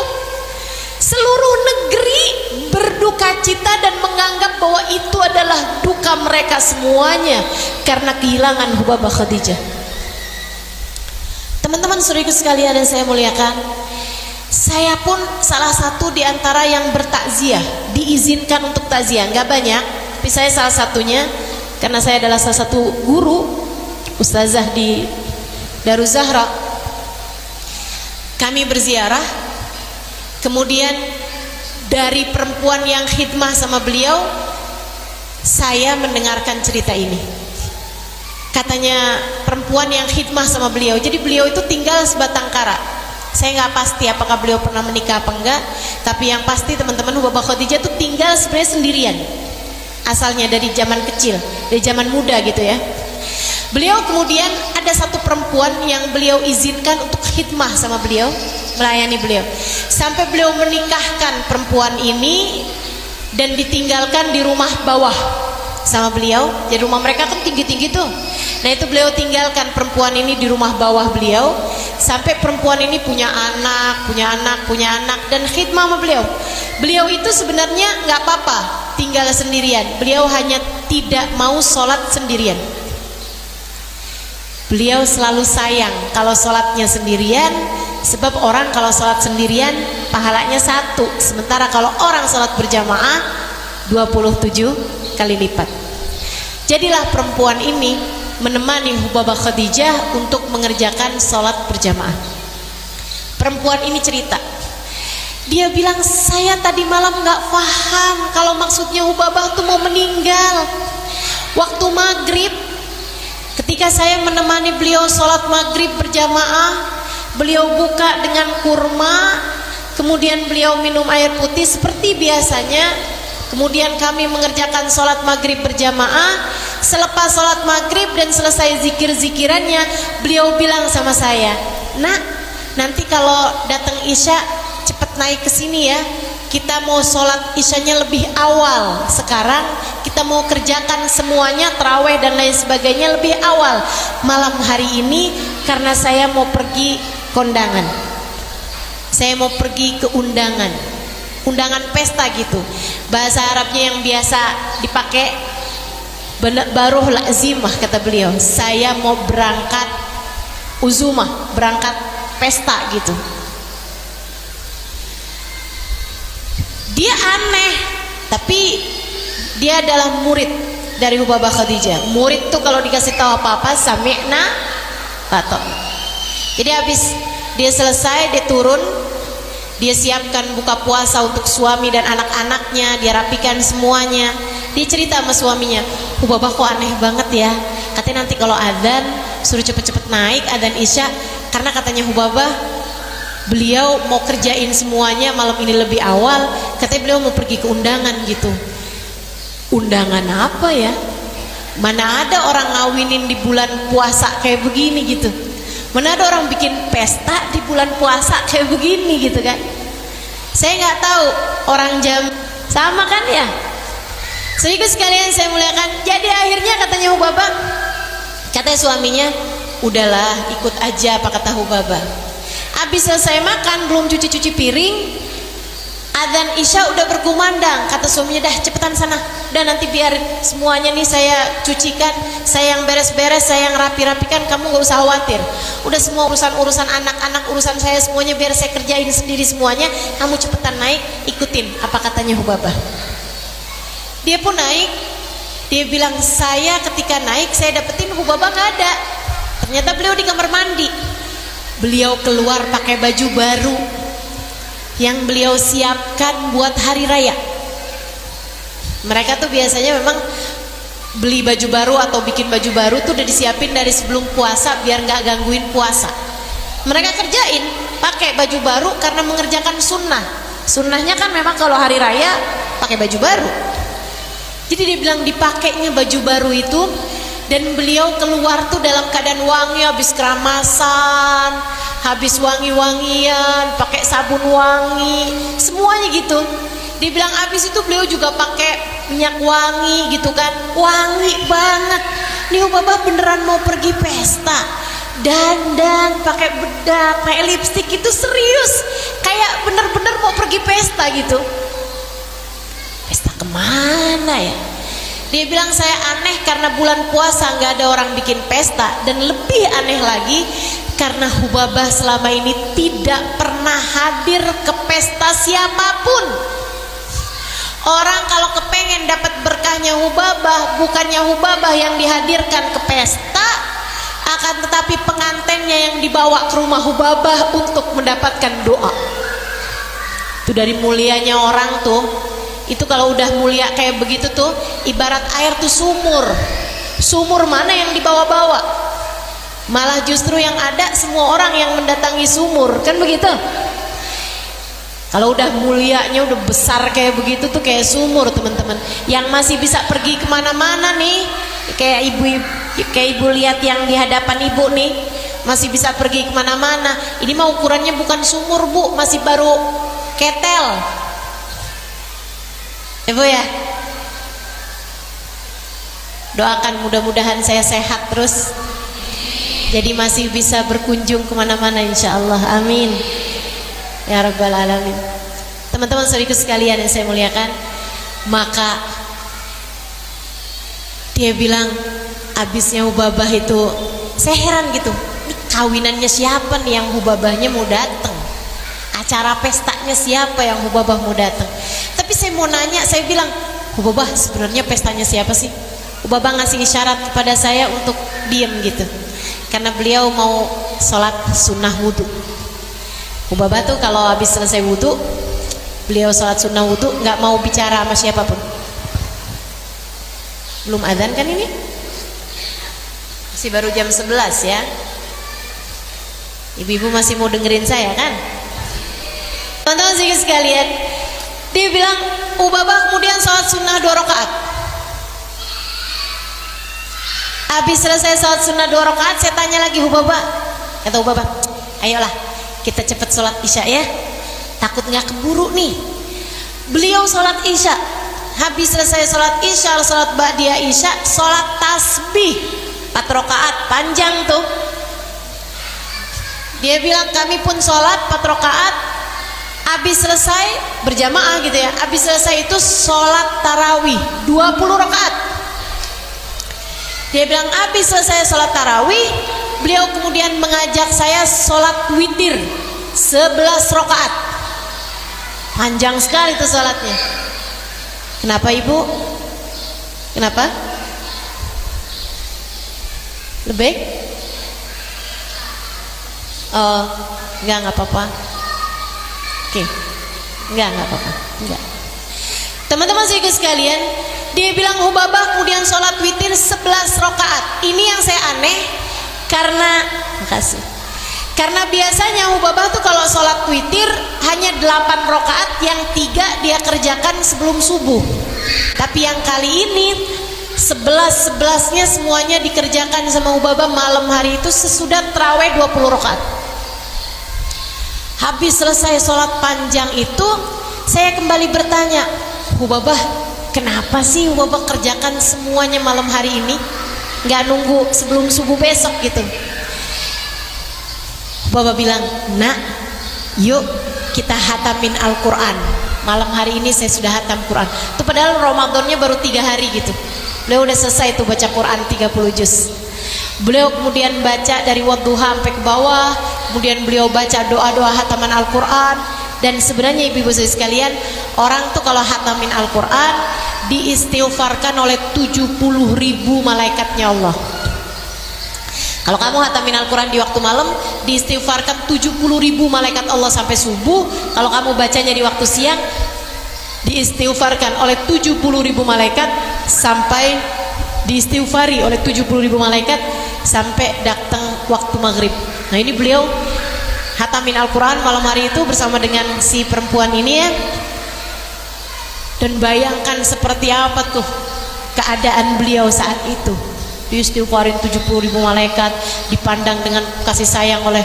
Speaker 1: Seluruh negeri berduka cita dan menganggap bahwa itu adalah duka mereka semuanya karena kehilangan Hubabah Khadijah. Teman-teman saudaraku sekalian yang saya muliakan, saya pun salah satu di antara yang bertakziah, diizinkan untuk takziah. Nggak banyak, tapi saya salah satunya karena saya adalah salah satu guru ustazah di Daruz Zahra. Kami berziarah, kemudian dari perempuan yang khidmah sama beliau, saya mendengarkan cerita ini. Katanya perempuan yang khidmah sama beliau, jadi beliau itu tinggal sebatang kara. Saya nggak pasti apakah beliau pernah menikah apa enggak, tapi yang pasti teman-teman, Hubabah Khadijah itu tinggal sebenarnya sendirian. Asalnya dari zaman kecil, dari zaman muda gitu ya. Beliau kemudian ada satu perempuan yang beliau izinkan untuk khidmah sama beliau, melayani beliau. Sampai beliau menikahkan perempuan ini dan ditinggalkan di rumah bawah sama beliau. Jadi rumah mereka kan tinggi-tinggi tuh. Nah itu beliau tinggalkan perempuan ini di rumah bawah beliau sampai perempuan ini punya anak dan khidmah sama beliau. Beliau itu sebenarnya nggak apa-apa tinggal sendirian. Beliau hanya tidak mau sholat sendirian. Beliau selalu sayang kalau sholatnya sendirian, sebab orang kalau sholat sendirian pahalanya 1, sementara kalau orang sholat berjamaah 27 kali lipat. Jadilah perempuan ini menemani Hubabah Khadijah untuk mengerjakan sholat berjamaah. Perempuan ini cerita, dia bilang, saya tadi malam nggak paham kalau maksudnya Hubabah tuh mau meninggal. Waktu maghrib, ketika saya menemani beliau sholat maghrib berjamaah, beliau buka dengan kurma, kemudian beliau minum air putih seperti biasanya. Kemudian kami mengerjakan sholat maghrib berjamaah. Selepas sholat maghrib dan selesai zikir-zikirannya, beliau bilang sama saya, nak, nanti kalau datang isya cepat naik ke sini ya. Kita mau sholat isyanya lebih awal. Sekarang kita mau kerjakan semuanya, tarawih dan lain sebagainya lebih awal malam hari ini, karena saya mau pergi kondangan. Saya mau pergi ke undangan pesta gitu. Bahasa Arabnya yang biasa dipakai baruh lazimah, kata beliau. Saya mau berangkat uzumah, berangkat pesta gitu. Dia aneh, tapi dia adalah murid dari Hubabah Khadijah. Murid tuh kalau dikasih tahu apa-apa sami'na batok. Jadi habis dia selesai, dia turun, dia siapkan buka puasa untuk suami dan anak-anaknya, dia rapikan semuanya. Dia cerita sama suaminya, Hubabah kok aneh banget ya, katanya nanti kalau adzan suruh cepet-cepet naik adzan isya, karena katanya Hubabah beliau mau kerjain semuanya malam ini lebih awal. Katanya beliau mau pergi ke undangan gitu. Undangan apa ya? Mana ada orang ngawinin di bulan puasa kayak begini gitu. Mana ada orang bikin pesta di bulan puasa kayak begini gitu kan. Saya nggak tahu orang jam sama kan ya. Saudaraku sekalian saya muliakan, jadi akhirnya katanya Hubabah, katanya suaminya, udahlah ikut aja apa kata Hubabah. Habis selesai makan, belum cuci-cuci piring, adzan Isya udah berkumandang. Kata suaminya, dah cepetan sana, dan nanti biar semuanya nih saya cucikan, saya yang beres-beres, saya yang rapi-rapikan, kamu gak usah khawatir. Udah semua urusan anak-anak, urusan saya semuanya biar saya kerjain sendiri semuanya, kamu cepetan naik, ikutin apa katanya Hubabah. Dia pun naik. Dia bilang, saya ketika naik saya dapetin Hubabah gak ada. Ternyata beliau di kamar mandi. Beliau keluar pakai baju baru yang beliau siapkan buat hari raya. Mereka tuh biasanya memang beli baju baru atau bikin baju baru tuh udah disiapin dari sebelum puasa biar nggak gangguin puasa. Mereka kerjain pakai baju baru karena mengerjakan sunnah. Sunnahnya kan memang kalau hari raya pakai baju baru. Jadi dia bilang dipakainya baju baru itu, dan beliau keluar tuh dalam keadaan wangi, habis keramasan, habis wangi-wangian, pakai sabun wangi, semuanya gitu. Dia bilang habis itu beliau juga pakai minyak wangi gitu kan, wangi banget. Nih Hubabah beneran mau pergi pesta, dandan, pakai bedak, pakai lipstik, itu serius, kayak bener-bener mau pergi pesta gitu. Pesta kemana ya? Dia bilang saya aneh karena bulan puasa nggak ada orang bikin pesta, dan lebih aneh lagi karena Hubabah selama ini tidak pernah hadir ke pesta siapapun. Orang kalau kepengen dapat berkahnya Hubabah, bukannya Hubabah yang dihadirkan ke pesta, akan tetapi pengantennya yang dibawa ke rumah Hubabah untuk mendapatkan doa. Itu dari mulianya orang tuh. Itu kalau udah mulia kayak begitu tuh, ibarat air tuh sumur. Sumur mana yang dibawa-bawa? Malah justru yang ada semua orang yang mendatangi sumur, kan begitu? Kalau udah mulianya udah besar kayak begitu tuh kayak sumur, teman-teman. Yang masih bisa pergi kemana-mana nih, kayak ibu lihat yang di hadapan ibu nih, masih bisa pergi kemana-mana. Ini mah ukurannya bukan sumur bu, masih baru ketel. Ibu ya, doakan mudah-mudahan saya sehat terus, jadi masih bisa berkunjung kemana-mana insya Allah, amin ya rabbal alamin. Teman-teman saudaraku sekalian yang saya muliakan, maka dia bilang abisnya Hubabah itu, saya heran gitu, ini kawinannya siapa nih yang Hubabahnya mau datang, acara pestanya siapa yang Hubabah mau datang. Tapi saya mau nanya, saya bilang, Hubabah sebenarnya pestanya siapa sih? Hubabah ngasih isyarat kepada saya untuk diam gitu, karena beliau mau sholat sunnah wudhu. Hubabah tuh kalau habis selesai wudhu, beliau sholat sunnah wudhu, nggak mau bicara sama siapapun. Belum adzan kan ini? Masih baru jam 11 ya. Ibu-ibu masih mau dengerin saya kan? Teman-teman sekalian, dia bilang Hubabah kemudian sholat sunnah 2 rakaat. Habis selesai sholat sunnah 2 rakaat, saya tanya lagi Hubabah. Kata Hubabah, ayolah kita cepat sholat isya ya, takut nggak keburu nih. Beliau sholat isya, habis selesai sholat isya, sholat ba'diyah isya, sholat tasbih 4 rakaat, panjang tuh. Dia bilang kami pun sholat 4 rakaat. Habis selesai berjamaah gitu ya, habis selesai itu sholat tarawih 20 rakaat. Dia bilang habis selesai sholat tarawih, beliau kemudian mengajak saya sholat witir 11 rakaat. Panjang sekali itu sholatnya. Kenapa ibu? Kenapa? Lebih? Oh, enggak apa-apa. Oke, enggak apa-apa, enggak. Teman-teman sekalian, dia bilang Hubabah kemudian sholat witir 11 rakaat. Ini yang saya aneh karena, makasih, karena biasanya Hubabah tuh kalau sholat witir hanya 8 rakaat, yang 3 dia kerjakan sebelum subuh. Tapi yang kali ini 11-11-nya semuanya dikerjakan sama Hubabah malam hari itu sesudah tarawih 20 rakaat. Habis selesai sholat panjang itu, saya kembali bertanya, Hubabah kenapa sih Bapak kerjakan semuanya malam hari ini, nggak nunggu sebelum subuh besok gitu? Bapak bilang, nak, yuk kita hatamin Al-Quran. Malam hari ini saya sudah hatam Quran. Itu padahal Ramadannya baru 3 hari gitu. Beliau udah selesai tuh baca Quran 30 juz. Beliau kemudian baca dari wadduha sampai ke bawah. Kemudian beliau baca doa-doa hataman Al-Quran. Dan sebenarnya ibu-ibu sekalian, orang tuh kalau hatamin Al-Quran diistighfarkan oleh 70.000 malaikatnya Allah. Kalau kamu hatamin Al-Quran di waktu malam, diistighfarkan 70.000 malaikat Allah sampai subuh. Kalau kamu bacanya di waktu siang, diistighfarkan oleh 70.000 malaikat sampai diistighfari oleh 70.000 malaikat sampai datang waktu maghrib. Nah ini beliau hatamin Al-Quran malam hari itu bersama dengan si perempuan ini ya. Dan bayangkan seperti apa tuh keadaan beliau saat itu. Diistighfarin 70.000 malaikat, dipandang dengan kasih sayang oleh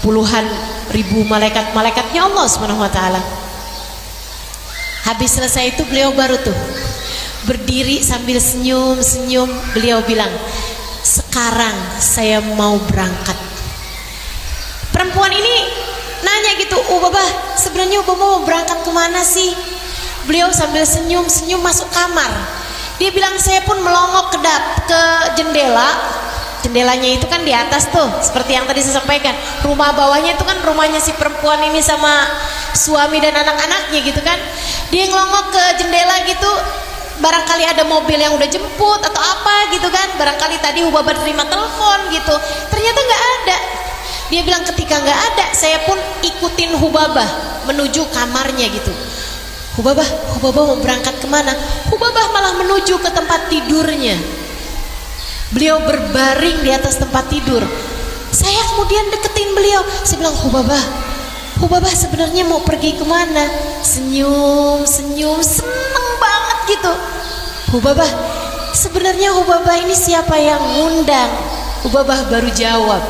Speaker 1: puluhan ribu malaikatnya Allah Subhanahu wa taala. Habis selesai itu beliau baru tuh berdiri sambil senyum-senyum. Beliau bilang, sekarang saya mau berangkat. Perempuan ini nanya gitu, Babah, sebenarnya Babah mau berangkat kemana sih? Beliau sambil senyum-senyum masuk kamar. Dia bilang, saya pun melongok ke jendela. Jendelanya itu kan di atas tuh, seperti yang tadi saya sampaikan. Rumah bawahnya itu kan rumahnya si perempuan ini sama suami dan anak-anaknya gitu kan. Dia ngelongok ke jendela gitu, barangkali ada mobil yang udah jemput atau apa gitu kan. Barangkali tadi Hubabah terima telepon gitu. Ternyata nggak ada. Dia bilang ketika nggak ada, saya pun ikutin Hubabah menuju kamarnya gitu. Hubabah mau berangkat kemana? Hubabah malah menuju ke tempat tidurnya. Beliau berbaring di atas tempat tidur. Saya kemudian deketin beliau. Saya bilang, Hubabah sebenarnya mau pergi kemana? Senyum, seneng banget gitu. Hubabah, sebenarnya Hubabah ini siapa yang ngundang? Hubabah baru jawab.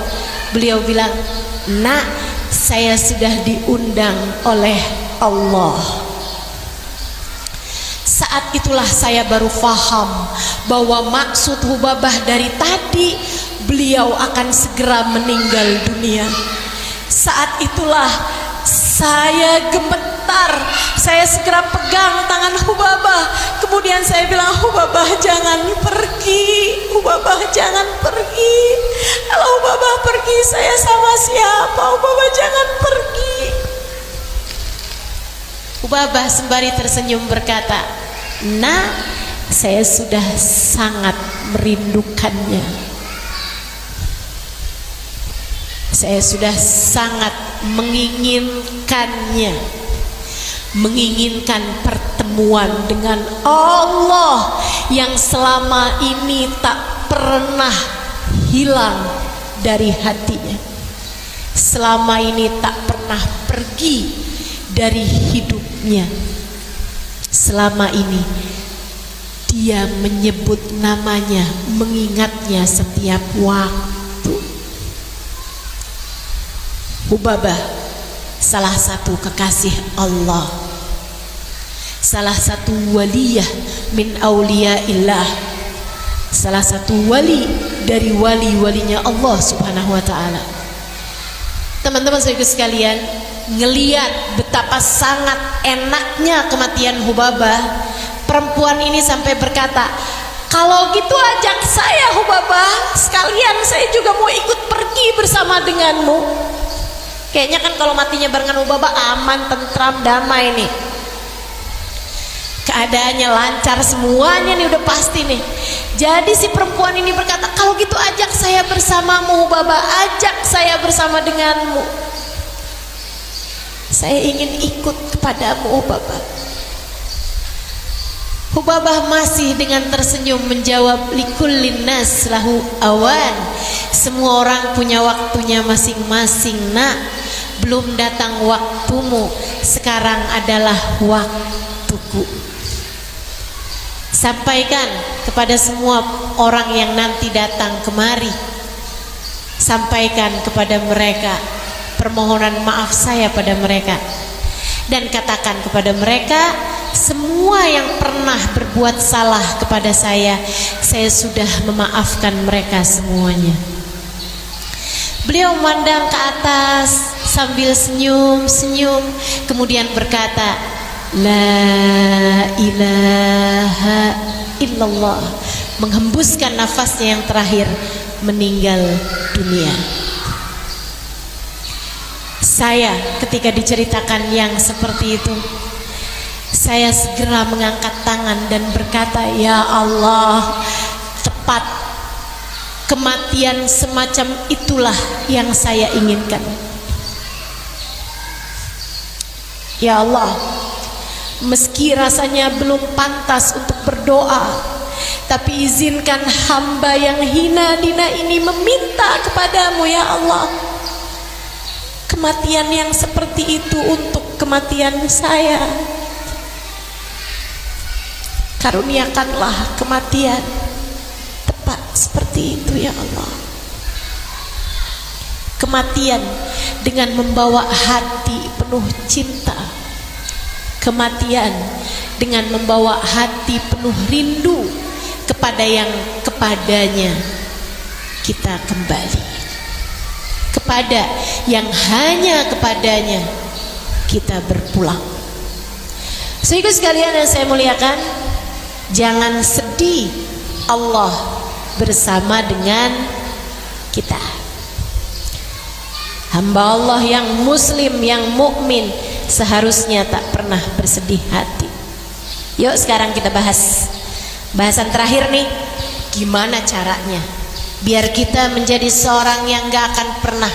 Speaker 1: Beliau bilang, nak, saya sudah diundang oleh Allah. Saat itulah saya baru faham bahwa maksud Hubabah dari tadi, beliau akan segera meninggal dunia. Saat itulah saya gemetar. Saya segera pegang tangan Hubabah. Kemudian saya bilang, Hubabah jangan pergi, Hubabah jangan pergi. Kalau Hubabah pergi, saya sama siapa? Hubabah jangan pergi. Hubabah sembari tersenyum berkata, nah, saya sudah sangat merindukannya. Saya sudah sangat menginginkannya, menginginkan pertemuan dengan Allah yang selama ini tak pernah hilang dari hatinya, selama ini tak pernah pergi dari hidupnya. Selama ini dia menyebut namanya, mengingatnya setiap waktu. Hubabah salah satu kekasih Allah, salah satu waliyah min auliyaillah, salah satu wali dari wali-walinya Allah Subhanahu wa taala. Teman-teman sekalian, ngeliat betapa sangat enaknya kematian Hubabah, perempuan ini sampai berkata, kalau gitu ajak saya Hubabah, sekalian saya juga mau ikut pergi bersama denganmu. Kayaknya kan kalau matinya barengan Hubabah aman, tentram, damai nih, keadaannya lancar semuanya nih, udah pasti nih. Jadi si perempuan ini berkata, kalau gitu ajak saya bersamamu Hubabah, ajak saya bersama denganmu. Saya ingin ikut kepadamu Hubabah. Hubabah masih dengan tersenyum menjawab, likullin nas lahu awan. Semua orang punya waktunya masing-masing, nak. Belum datang waktumu, sekarang adalah waktuku. Sampaikan kepada semua orang yang nanti datang kemari, sampaikan kepada mereka permohonan maaf saya pada mereka, dan katakan kepada mereka, semua yang pernah berbuat salah kepada saya sudah memaafkan mereka semuanya. Beliau memandang ke atas sambil senyum-senyum, kemudian berkata, La ilaha illallah, menghembuskan nafasnya yang terakhir, meninggal dunia. Saya ketika diceritakan yang seperti itu, saya segera mengangkat tangan dan berkata, Ya Allah, tepat, kematian semacam itulah yang saya inginkan. Ya Allah, meski rasanya belum pantas untuk berdoa, tapi izinkan hamba yang hina dina ini meminta kepadamu, ya Allah, kematian yang seperti itu untuk kematian saya. Karuniakanlah kematian tepat seperti itu, ya Allah. Kematian dengan membawa hati penuh cinta, kematian dengan membawa hati penuh rindu kepada yang kepadanya kita kembali, kepada yang hanya kepadanya kita berpulang. Saudara sekalian yang saya muliakan, jangan sedih, Allah bersama dengan kita. Hamba Allah yang muslim, yang mukmin seharusnya tak pernah bersedih hati. Yuk sekarang kita bahas bahasan terakhir nih, gimana caranya biar kita menjadi seorang yang gak akan pernah,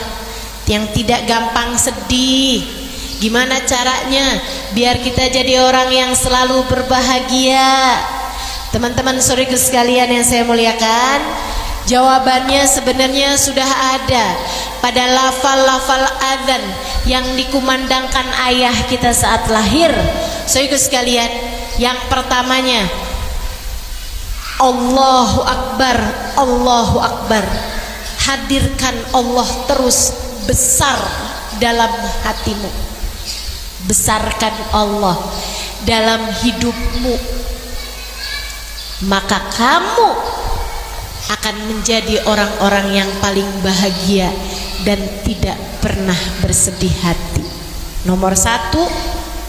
Speaker 1: yang tidak gampang sedih. Gimana caranya biar kita jadi orang yang selalu berbahagia? Teman-teman saudara sekalian yang saya muliakan, jawabannya sebenarnya sudah ada pada lafal-lafal adzan yang dikumandangkan ayah kita saat lahir. Saudara sekalian, yang pertamanya Allahu Akbar, Allahu Akbar. Hadirkan Allah terus besar dalam hatimu. Besarkan Allah dalam hidupmu, maka kamu akan menjadi orang-orang yang paling bahagia dan tidak pernah bersedih hati. Nomor satu,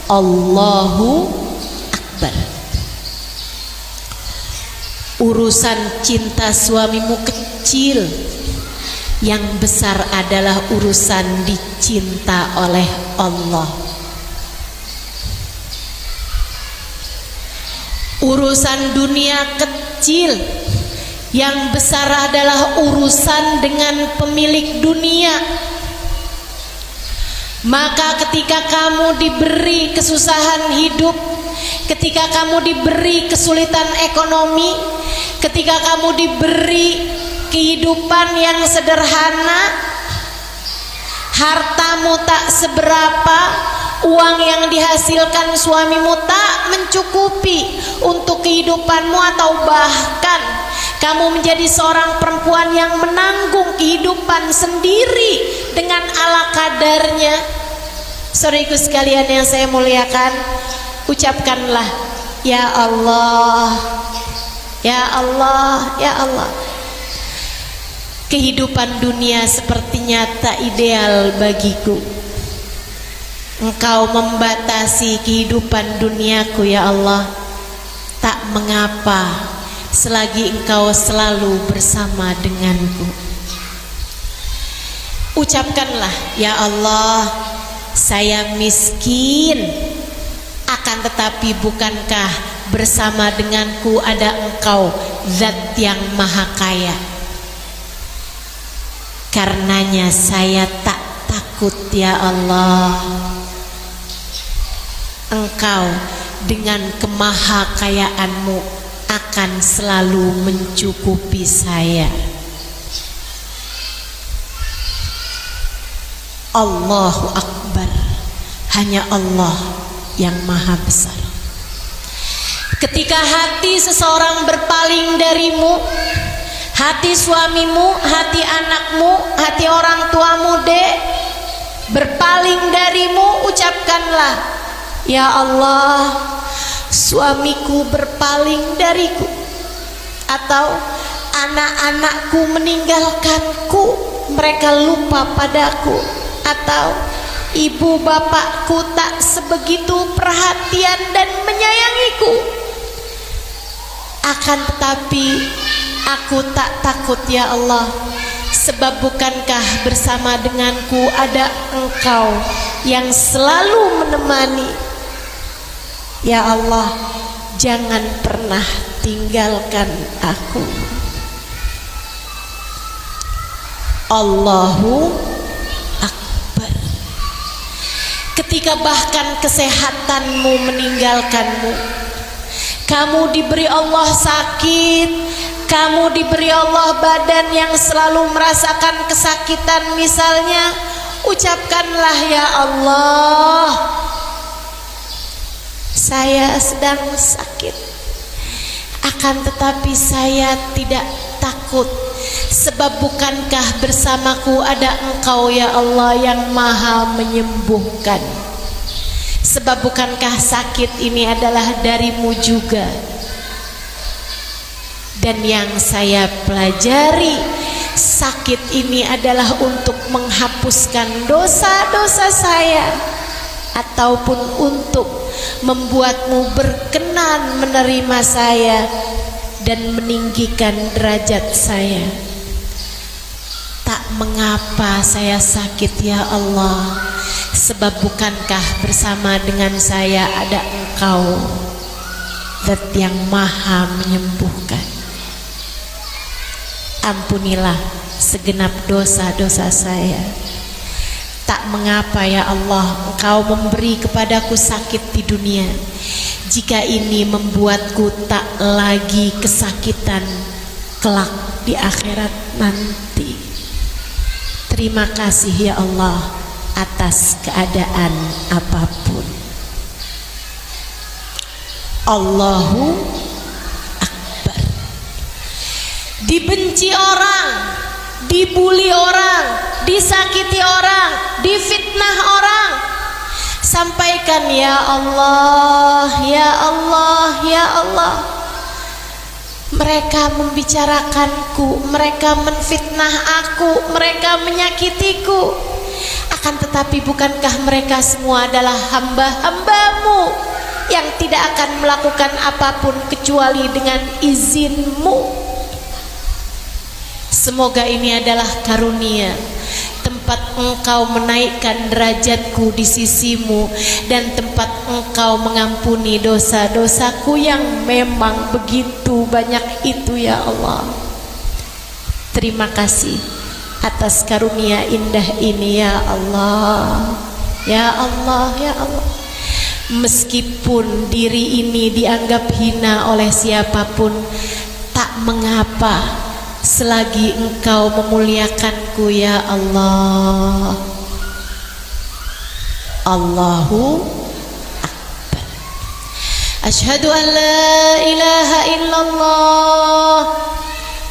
Speaker 1: Allahu Akbar. Urusan cinta suamimu kecil, yang besar adalah urusan dicinta oleh Allah. Urusan dunia kecil, yang besar adalah urusan dengan pemilik dunia. Maka ketika kamu diberi kesusahan hidup, ketika kamu diberi kesulitan ekonomi, ketika kamu diberi kehidupan yang sederhana, hartamu tak seberapa, uang yang dihasilkan suamimu tak mencukupi untuk kehidupanmu, atau bahkan kamu menjadi seorang perempuan yang menanggung kehidupan sendiri dengan ala kadarnya. Saudaraku sekalian yang saya muliakan, ucapkanlah, Ya Allah, Ya Allah, Ya Allah. Kehidupan dunia sepertinya tak ideal bagiku. Engkau membatasi kehidupan duniaku, ya Allah. Tak mengapa, selagi Engkau selalu bersama denganku. Ucapkanlah, Ya Allah, saya miskin, akan tetapi bukankah bersama denganku ada Engkau, Zat yang Maha Kaya. Karenanya saya tak takut, ya Allah. Engkau dengan kemahakayaanmu akan selalu mencukupi saya. Allahu Akbar. Hanya Allah yang Maha Besar. Ketika hati seseorang berpaling darimu, hati suamimu, hati anakmu, hati orang tuamu, dek, berpaling darimu, ucapkanlah, Ya Allah, suamiku berpaling dariku, atau anak-anakku meninggalkanku, mereka lupa padaku, atau ibu bapakku tak sebegitu perhatian dan menyayangiku. Akan tetapi aku tak takut ya Allah, sebab bukankah bersama denganku ada Engkau yang selalu menemani. Ya Allah, jangan pernah tinggalkan aku. Allahu Akbar. Ketika bahkan kesehatanmu meninggalkanmu, kamu diberi Allah sakit, kamu diberi Allah badan yang selalu merasakan kesakitan misalnya, ucapkanlah ya Allah, saya sedang sakit, akan tetapi saya tidak takut, sebab bukankah bersamaku ada Engkau ya Allah yang maha menyembuhkan. Sebab bukankah sakit ini adalah darimu juga. Dan yang saya pelajari, sakit ini adalah untuk menghapuskan dosa-dosa saya, ataupun untuk membuatmu berkenan menerima saya dan meninggikan derajat saya. Tak mengapa saya sakit ya Allah, sebab bukankah bersama dengan saya ada Engkau, Zat yang maha menyembuhkan. Ampunilah segenap dosa-dosa saya. Tak mengapa ya Allah, Engkau memberi kepadaku sakit di dunia, jika ini membuatku tak lagi kesakitan kelak di akhirat nanti. Terima kasih ya Allah atas keadaan apapun. Allahu Akbar. Dibenci orang, dibully orang, disakiti orang, difitnah orang, sampaikan ya Allah, ya Allah, ya Allah. Mereka membicarakanku, mereka menfitnah aku, mereka menyakitiku. Akan tetapi bukankah mereka semua adalah hamba-hambamu yang tidak akan melakukan apapun kecuali dengan izinmu. Semoga ini adalah karunia, tempat Engkau menaikkan derajatku di sisimu, dan tempat Engkau mengampuni dosa-dosaku yang memang begitu banyak itu ya Allah. Terima kasih atas karunia indah ini ya Allah. Ya Allah, ya Allah. Meskipun diri ini dianggap hina oleh siapapun, tak mengapa selagi Engkau memuliakanku ya Allah. Allahu Akbar. Asyhadu an la ilaha illallah.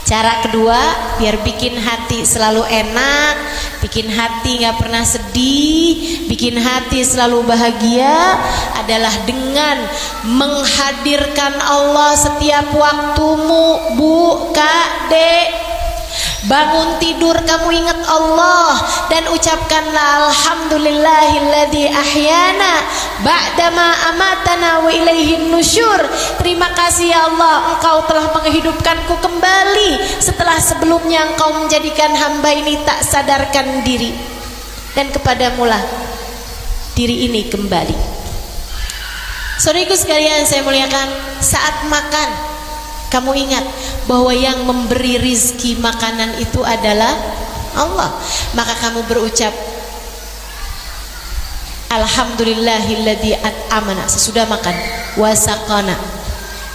Speaker 1: Cara kedua, biar bikin hati selalu enak, bikin hati gak pernah sedih, bikin hati selalu bahagia, adalah dengan menghadirkan Allah setiap waktumu. Bu, Kak, Dek, bangun tidur kamu ingat Allah dan ucapkanlah alhamdulillahilladzi ahyana ba'dama amatana wa ilaihin nusyur. Terima kasih ya Allah, Engkau telah menghidupkanku kembali setelah sebelumnya Engkau menjadikan hamba ini tak sadarkan diri, dan kepadamulah diri ini kembali. Saudaraku sekalian saya muliakan, saat makan kamu ingat bahwa yang memberi rizki makanan itu adalah Allah. Maka kamu berucap alhamdulillahilladzi at'amana sesudah makan, wasaqana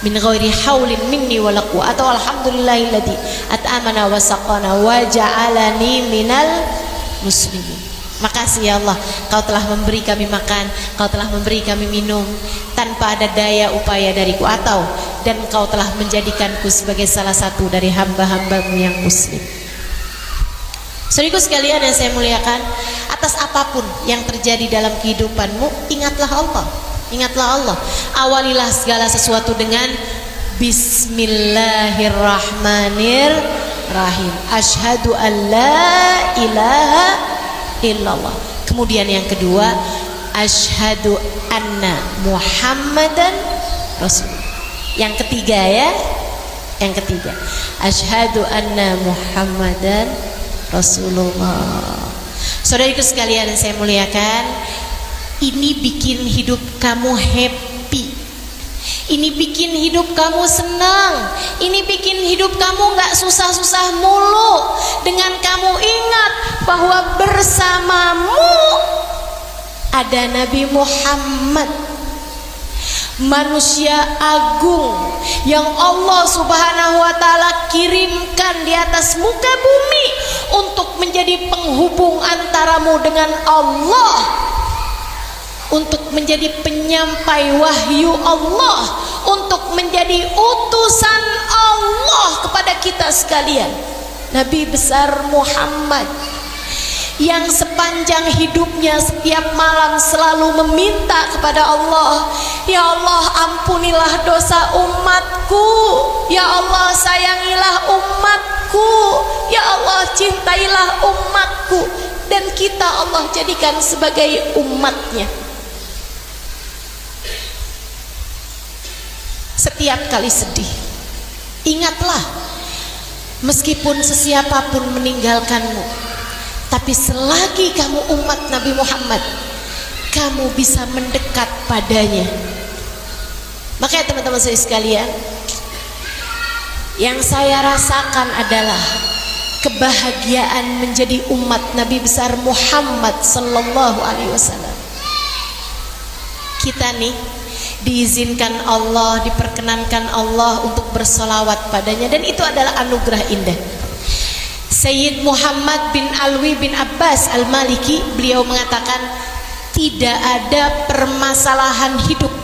Speaker 1: min ghairi haulin minni wala quwwah, atau alhamdulillahilladzi at'amana wasaqana wa ja'alani minal muslimin. Makasih ya Allah, Kau telah memberi kami makan, Kau telah memberi kami minum tanpa ada daya upaya dariku, atau dan Kau telah menjadikanku sebagai salah satu dari hamba-hambamu yang muslim. Saudaraku sekalian yang saya muliakan, atas apapun yang terjadi dalam kehidupanmu, ingatlah Allah. Ingatlah Allah. Awalilah segala sesuatu dengan Bismillahirrahmanirrahim. Asyhadu an la ilaha illallah. Kemudian yang kedua, asyhadu anna Muhammadan Rasulullah. Yang ketiga ya, yang ketiga, asyhadu anna Muhammadan Rasulullah. Saudariku sekalian yang saya muliakan, ini bikin hidup kamu happy, ini bikin hidup kamu senang, ini bikin hidup kamu gak susah-susah mulu, dengan kamu ingat bahwa bersamamu ada Nabi Muhammad, manusia agung yang Allah Subhanahu wa ta'ala kirimkan di atas muka bumi untuk menjadi penghubung antaramu dengan Allah, untuk menjadi penyampai wahyu Allah, untuk menjadi utusan Allah kepada kita sekalian. Nabi besar Muhammad yang sepanjang hidupnya setiap malam selalu meminta kepada Allah, ya Allah ampunilah dosa umatku, ya Allah sayangilah umatku, ya Allah cintailah umatku, dan kita Allah jadikan sebagai umatnya. Setiap kali sedih, ingatlah, meskipun sesiapapun meninggalkanmu, tapi selagi kamu umat Nabi Muhammad, kamu bisa mendekat padanya. Makanya teman-teman saya sekalian, yang saya rasakan adalah kebahagiaan menjadi umat Nabi besar Muhammad sallallahu alaihi wasallam. Kita nih diizinkan Allah, diperkenankan Allah untuk bersolawat padanya, dan itu adalah anugerah indah. Sayyid Muhammad bin Alwi bin Abbas Al-Maliki, beliau mengatakan, tidak ada permasalahan hidup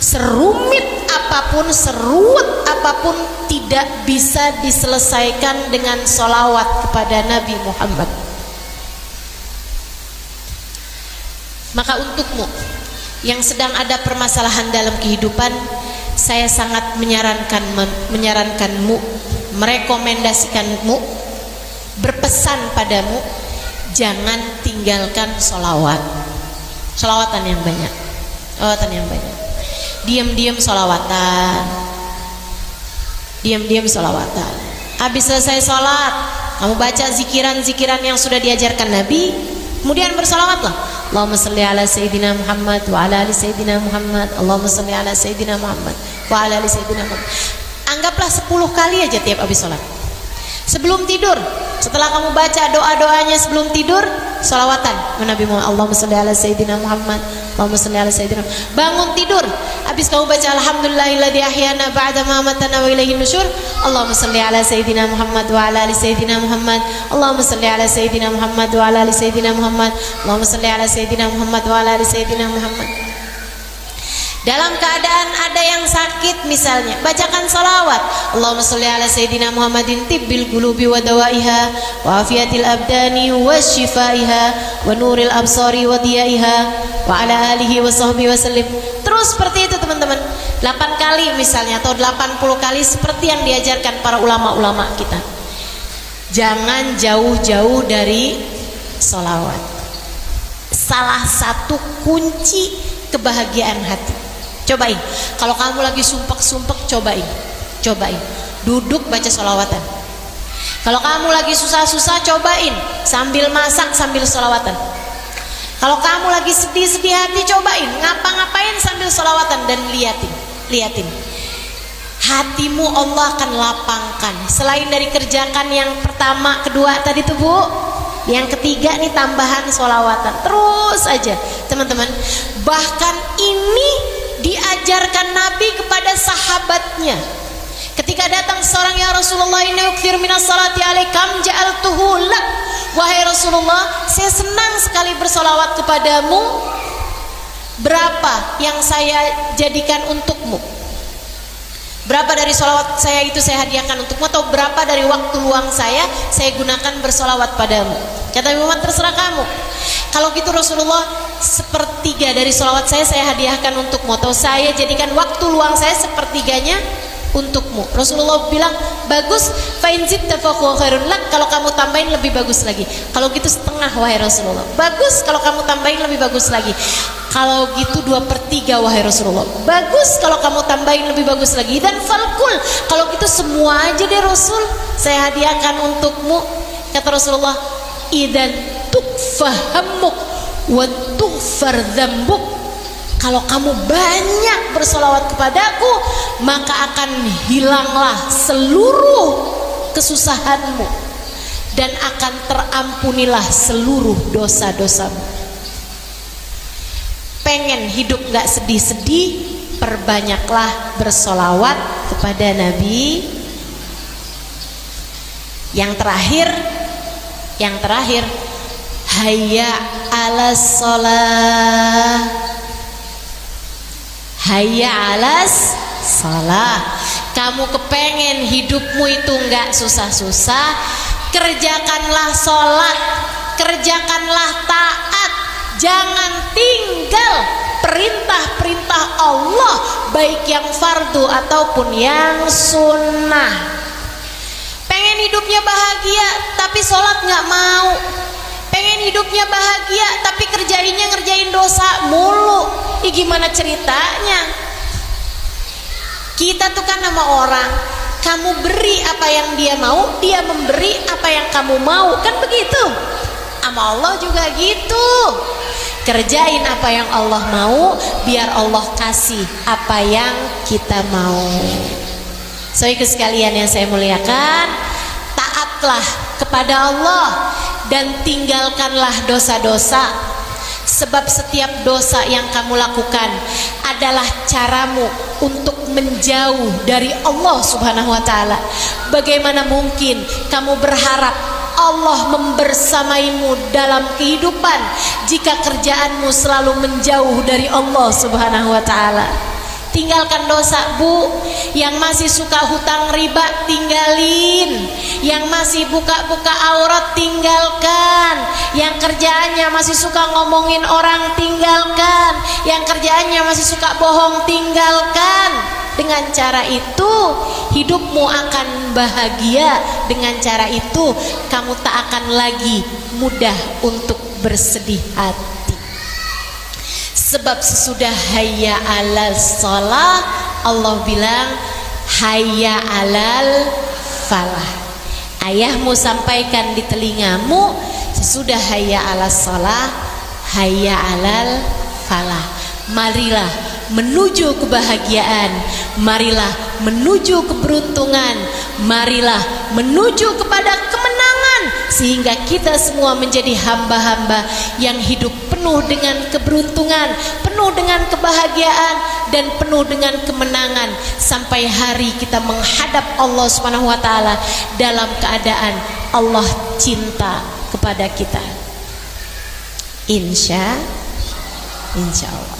Speaker 1: serumit apapun, seruwet apapun, tidak bisa diselesaikan dengan solawat kepada Nabi Muhammad. Maka untukmu yang sedang ada permasalahan dalam kehidupan, saya sangat menyarankanmu, merekomendasikanmu, berpesan padamu, jangan tinggalkan solawat. Solawatan yang banyak, solawatan yang banyak. Diam-diam solawatan, diam-diam solawatan. Habis selesai sholat, kamu baca zikiran-zikiran yang sudah diajarkan Nabi, kemudian bersolawatlah. Allahumma salli ala Sayyidina Muhammad wa ala ali Sayyidina Muhammad. Allahumma salli ala Sayyidina Muhammad wa ala ali Sayyidina Muhammad. Anggaplah 10 kali aja tiap habis sholat. Sebelum tidur, setelah kamu baca doa-doanya sebelum tidur, salawatan Nabi Muhammad. Allahumma salli ala Sayyidina Muhammad. Allahumma salli ala Sayyidina. Bangun tidur, habis kamu baca alhamdulillahilladzi ahyana ba'da ma amatana wa ilaihin nusyur. Allahumma salli ala Sayyidina Muhammad wa ala ali Sayyidina Muhammad. Allahumma salli ala Sayyidina Muhammad wa ala ali Sayyidina Muhammad. Allahumma salli ala Sayyidina Muhammad wa ala ali Sayyidina Muhammad. Dalam keadaan ada yang sakit misalnya, bacakan salawat. Allahumma sholli ala Sayyidina Muhammadin tibbil qulubi wa dawaiha wa afiyatil abdani wa shifaiha wa nuril absari wa diyaiha wa ala alihi wa sahbihi wa sallim. Terus seperti itu teman-teman, 8 kali misalnya, atau 80 kali seperti yang diajarkan para ulama-ulama kita. Jangan jauh-jauh dari salawat. Salah satu kunci kebahagiaan hati. Cobain, kalau kamu lagi sumpek-sumpek, cobain, duduk baca sholawatan. Kalau kamu lagi susah-susah, cobain sambil masak, sambil sholawatan. Kalau kamu lagi sedih-sedih hati, cobain ngapa-ngapain sambil sholawatan, dan liatin hatimu Allah akan lapangkan. Selain dari kerjakan yang pertama, kedua tadi tuh Bu, yang ketiga nih tambahan sholawatan. Terus aja teman-teman. Bahkan ini diajarkan Nabi kepada sahabatnya. Ketika datang seorang, ya Rasulullah, inni ukthir minas salati alaikam ja'altuhu lak. Wahai Rasulullah, saya senang sekali bersolawat kepadamu. Berapa yang saya jadikan untukmu? Berapa dari sholawat saya itu saya hadiahkan untukmu, atau berapa dari waktu luang saya gunakan bersolawat padamu? Kata Nabi Muhammad, terserah kamu. Kalau gitu Rasulullah, sepertiga dari sholawat saya hadiahkan untukmu, atau saya jadikan waktu luang saya sepertiganya untukmu. Rasulullah bilang, bagus, fa in zidta fa huwa khairun lak, kalau kamu tambahin lebih bagus lagi. Kalau gitu setengah wahai Rasulullah. Bagus, kalau kamu tambahin lebih bagus lagi. Kalau gitu 2/3 wahai Rasulullah. Bagus, kalau kamu tambahin lebih bagus lagi. Dan falkul, kalau gitu semua aja deh Rasul, saya hadiahkan untukmu. Kata Rasulullah, idan tukfahammuk wa tughfar dzambuk. Kalau kamu banyak bersolawat kepadaku, maka akan hilanglah seluruh kesusahanmu dan akan terampunilah seluruh dosa-dosamu. Pengen hidup gak sedih-sedih, perbanyaklah bersolawat kepada Nabi. Yang terakhir, hayya 'alas shalah. Hayya 'alas shalah. Kamu kepengen hidupmu itu enggak susah-susah, kerjakanlah sholat, kerjakanlah taat, jangan tinggal perintah-perintah Allah, baik yang fardu ataupun yang sunnah. Pengen hidupnya bahagia tapi sholat nggak mau. Pengen hidupnya bahagia tapi ngerjain dosa mulu. Gimana ceritanya? Kita tuh kan sama orang, kamu beri apa yang dia mau, dia memberi apa yang kamu mau, kan begitu? Sama Allah juga gitu. Kerjain apa yang Allah mau, biar Allah kasih apa yang kita mau. Saudara sekalian yang saya muliakan, taatlah kepada Allah dan tinggalkanlah dosa-dosa. Sebab setiap dosa yang kamu lakukan adalah caramu untuk menjauh dari Allah Subhanahu wa ta'ala. Bagaimana mungkin kamu berharap Allah membersamaimu dalam kehidupan jika kerjaanmu selalu menjauh dari Allah Subhanahu wa ta'ala? Tinggalkan dosa, Bu. Yang masih suka hutang riba, tinggalin. Yang masih buka-buka aurat, tinggalkan. Yang kerjaannya masih suka ngomongin orang, tinggalkan. Yang kerjaannya masih suka bohong, tinggalkan. Dengan cara itu hidupmu akan bahagia. Dengan cara itu kamu tak akan lagi mudah untuk bersedih hati. Sebab sesudah hayya 'alal shalah, Allah bilang hayya 'alal falah. Ayahmu sampaikan di telingamu, sesudah hayya 'alal shalah, hayya 'alal falah. Marilah menuju kebahagiaan, marilah menuju keberuntungan, marilah menuju kepada kemenangan, sehingga kita semua menjadi hamba-hamba yang hidup penuh dengan keberuntungan, penuh dengan kebahagiaan, dan penuh dengan kemenangan sampai hari kita menghadap Allah Subhanahu wa ta'ala dalam keadaan Allah cinta kepada kita. Insya Allah.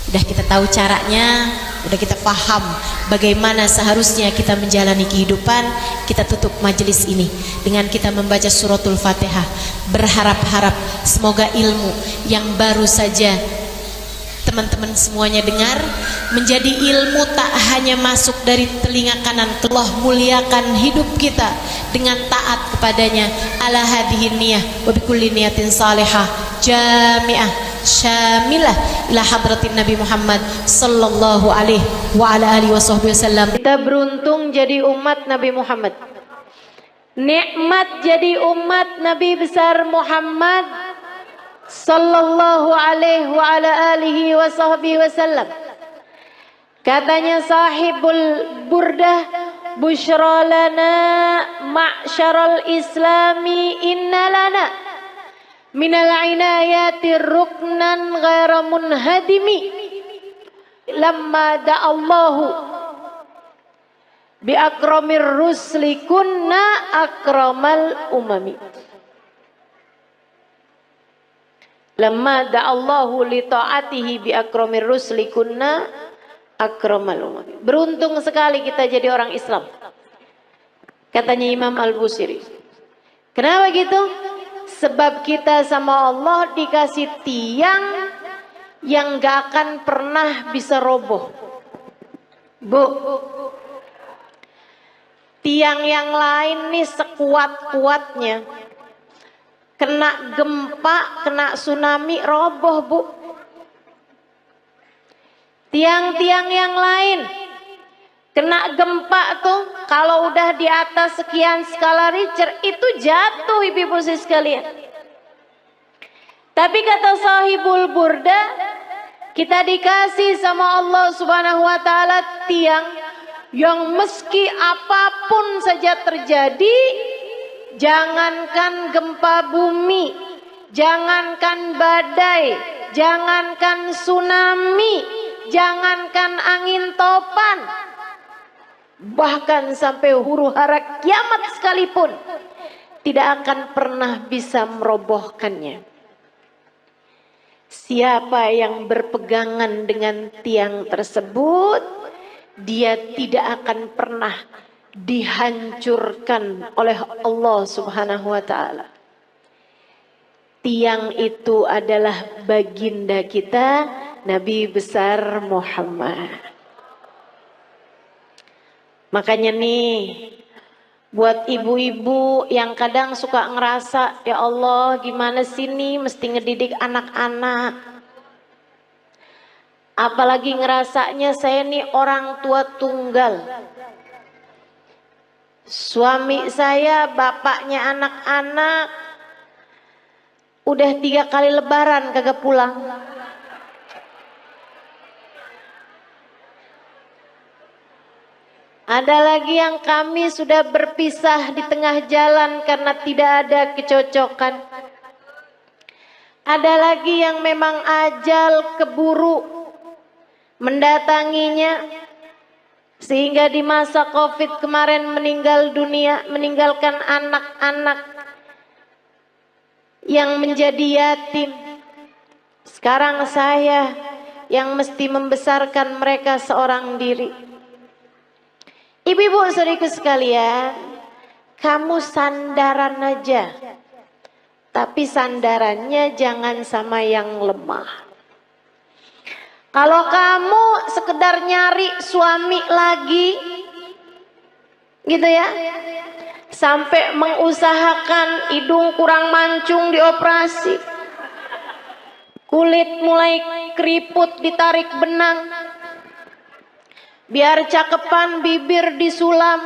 Speaker 1: Udah kita tahu caranya, udah kita paham bagaimana seharusnya kita menjalani kehidupan. Kita tutup majelis ini dengan kita membaca suratul Fatihah, berharap-harap semoga ilmu yang baru saja teman-teman semuanya dengar menjadi ilmu tak hanya masuk dari telinga kanan. Allah muliakan hidup kita dengan taat kepadanya. Ala hadhihi niyah wa bikulli niyatin salihah jami'ah syamilah ila hadratin Nabi Muhammad sallallahu alaihi wa ala alihi wasallam. Kita beruntung jadi umat Nabi Muhammad. Nikmat jadi umat Nabi besar Muhammad sallallahu alaihi wa ala alihi wasallam. Katanya sahibul burdah, busyra lana ma'syaral islami inna lana minal inayati ruknan ghaira munhadimi lamma da'allahu bi akramir rusli kunna akramal umami. Lamma da'allahu li ta'atihi bi akramir rusli kunna akramal umami. Beruntung sekali kita jadi orang Islam. Katanya Imam Al-Busiri. Kenapa gitu? Sebab kita sama Allah dikasih tiang yang gak akan pernah bisa roboh. Bu, tiang yang lain nih sekuat-kuatnya, kena gempa, kena tsunami, roboh bu. Tiang-tiang yang lain kena gempa tuh, kalau udah di atas sekian skala Richter itu jatuh ibu-ibu sekalian. Tapi kata Sahibul Burda, kita dikasih sama Allah Subhanahu wa taala tiang yang meski apapun saja terjadi, jangankan gempa bumi, jangankan badai, jangankan tsunami, jangankan angin topan, bahkan sampai huru hara kiamat sekalipun tidak akan pernah bisa merobohkannya. Siapa yang berpegangan dengan tiang tersebut, dia tidak akan pernah dihancurkan oleh Allah Subhanahu wa taala. Tiang itu adalah baginda kita, Nabi besar Muhammad. Makanya nih, buat ibu-ibu yang kadang suka ngerasa, ya Allah gimana sih nih mesti ngedidik anak-anak. Apalagi ngerasanya saya nih orang tua tunggal. Suami saya bapaknya anak-anak udah 3 kali lebaran kagak pulang. Ada lagi yang kami sudah berpisah di tengah jalan karena tidak ada kecocokan. Ada lagi yang memang ajal keburu mendatanginya, sehingga di masa Covid kemarin meninggal dunia, meninggalkan anak-anak yang menjadi yatim. Sekarang saya yang mesti membesarkan mereka seorang diri. Ibu-ibu saudariku sekalian, kamu sandaran aja, tapi sandarannya jangan sama yang lemah. Kalau kamu sekedar nyari suami lagi, gitu ya, sampai mengusahakan hidung kurang mancung dioperasi, kulit mulai keriput ditarik benang, biar cakepan bibir disulam.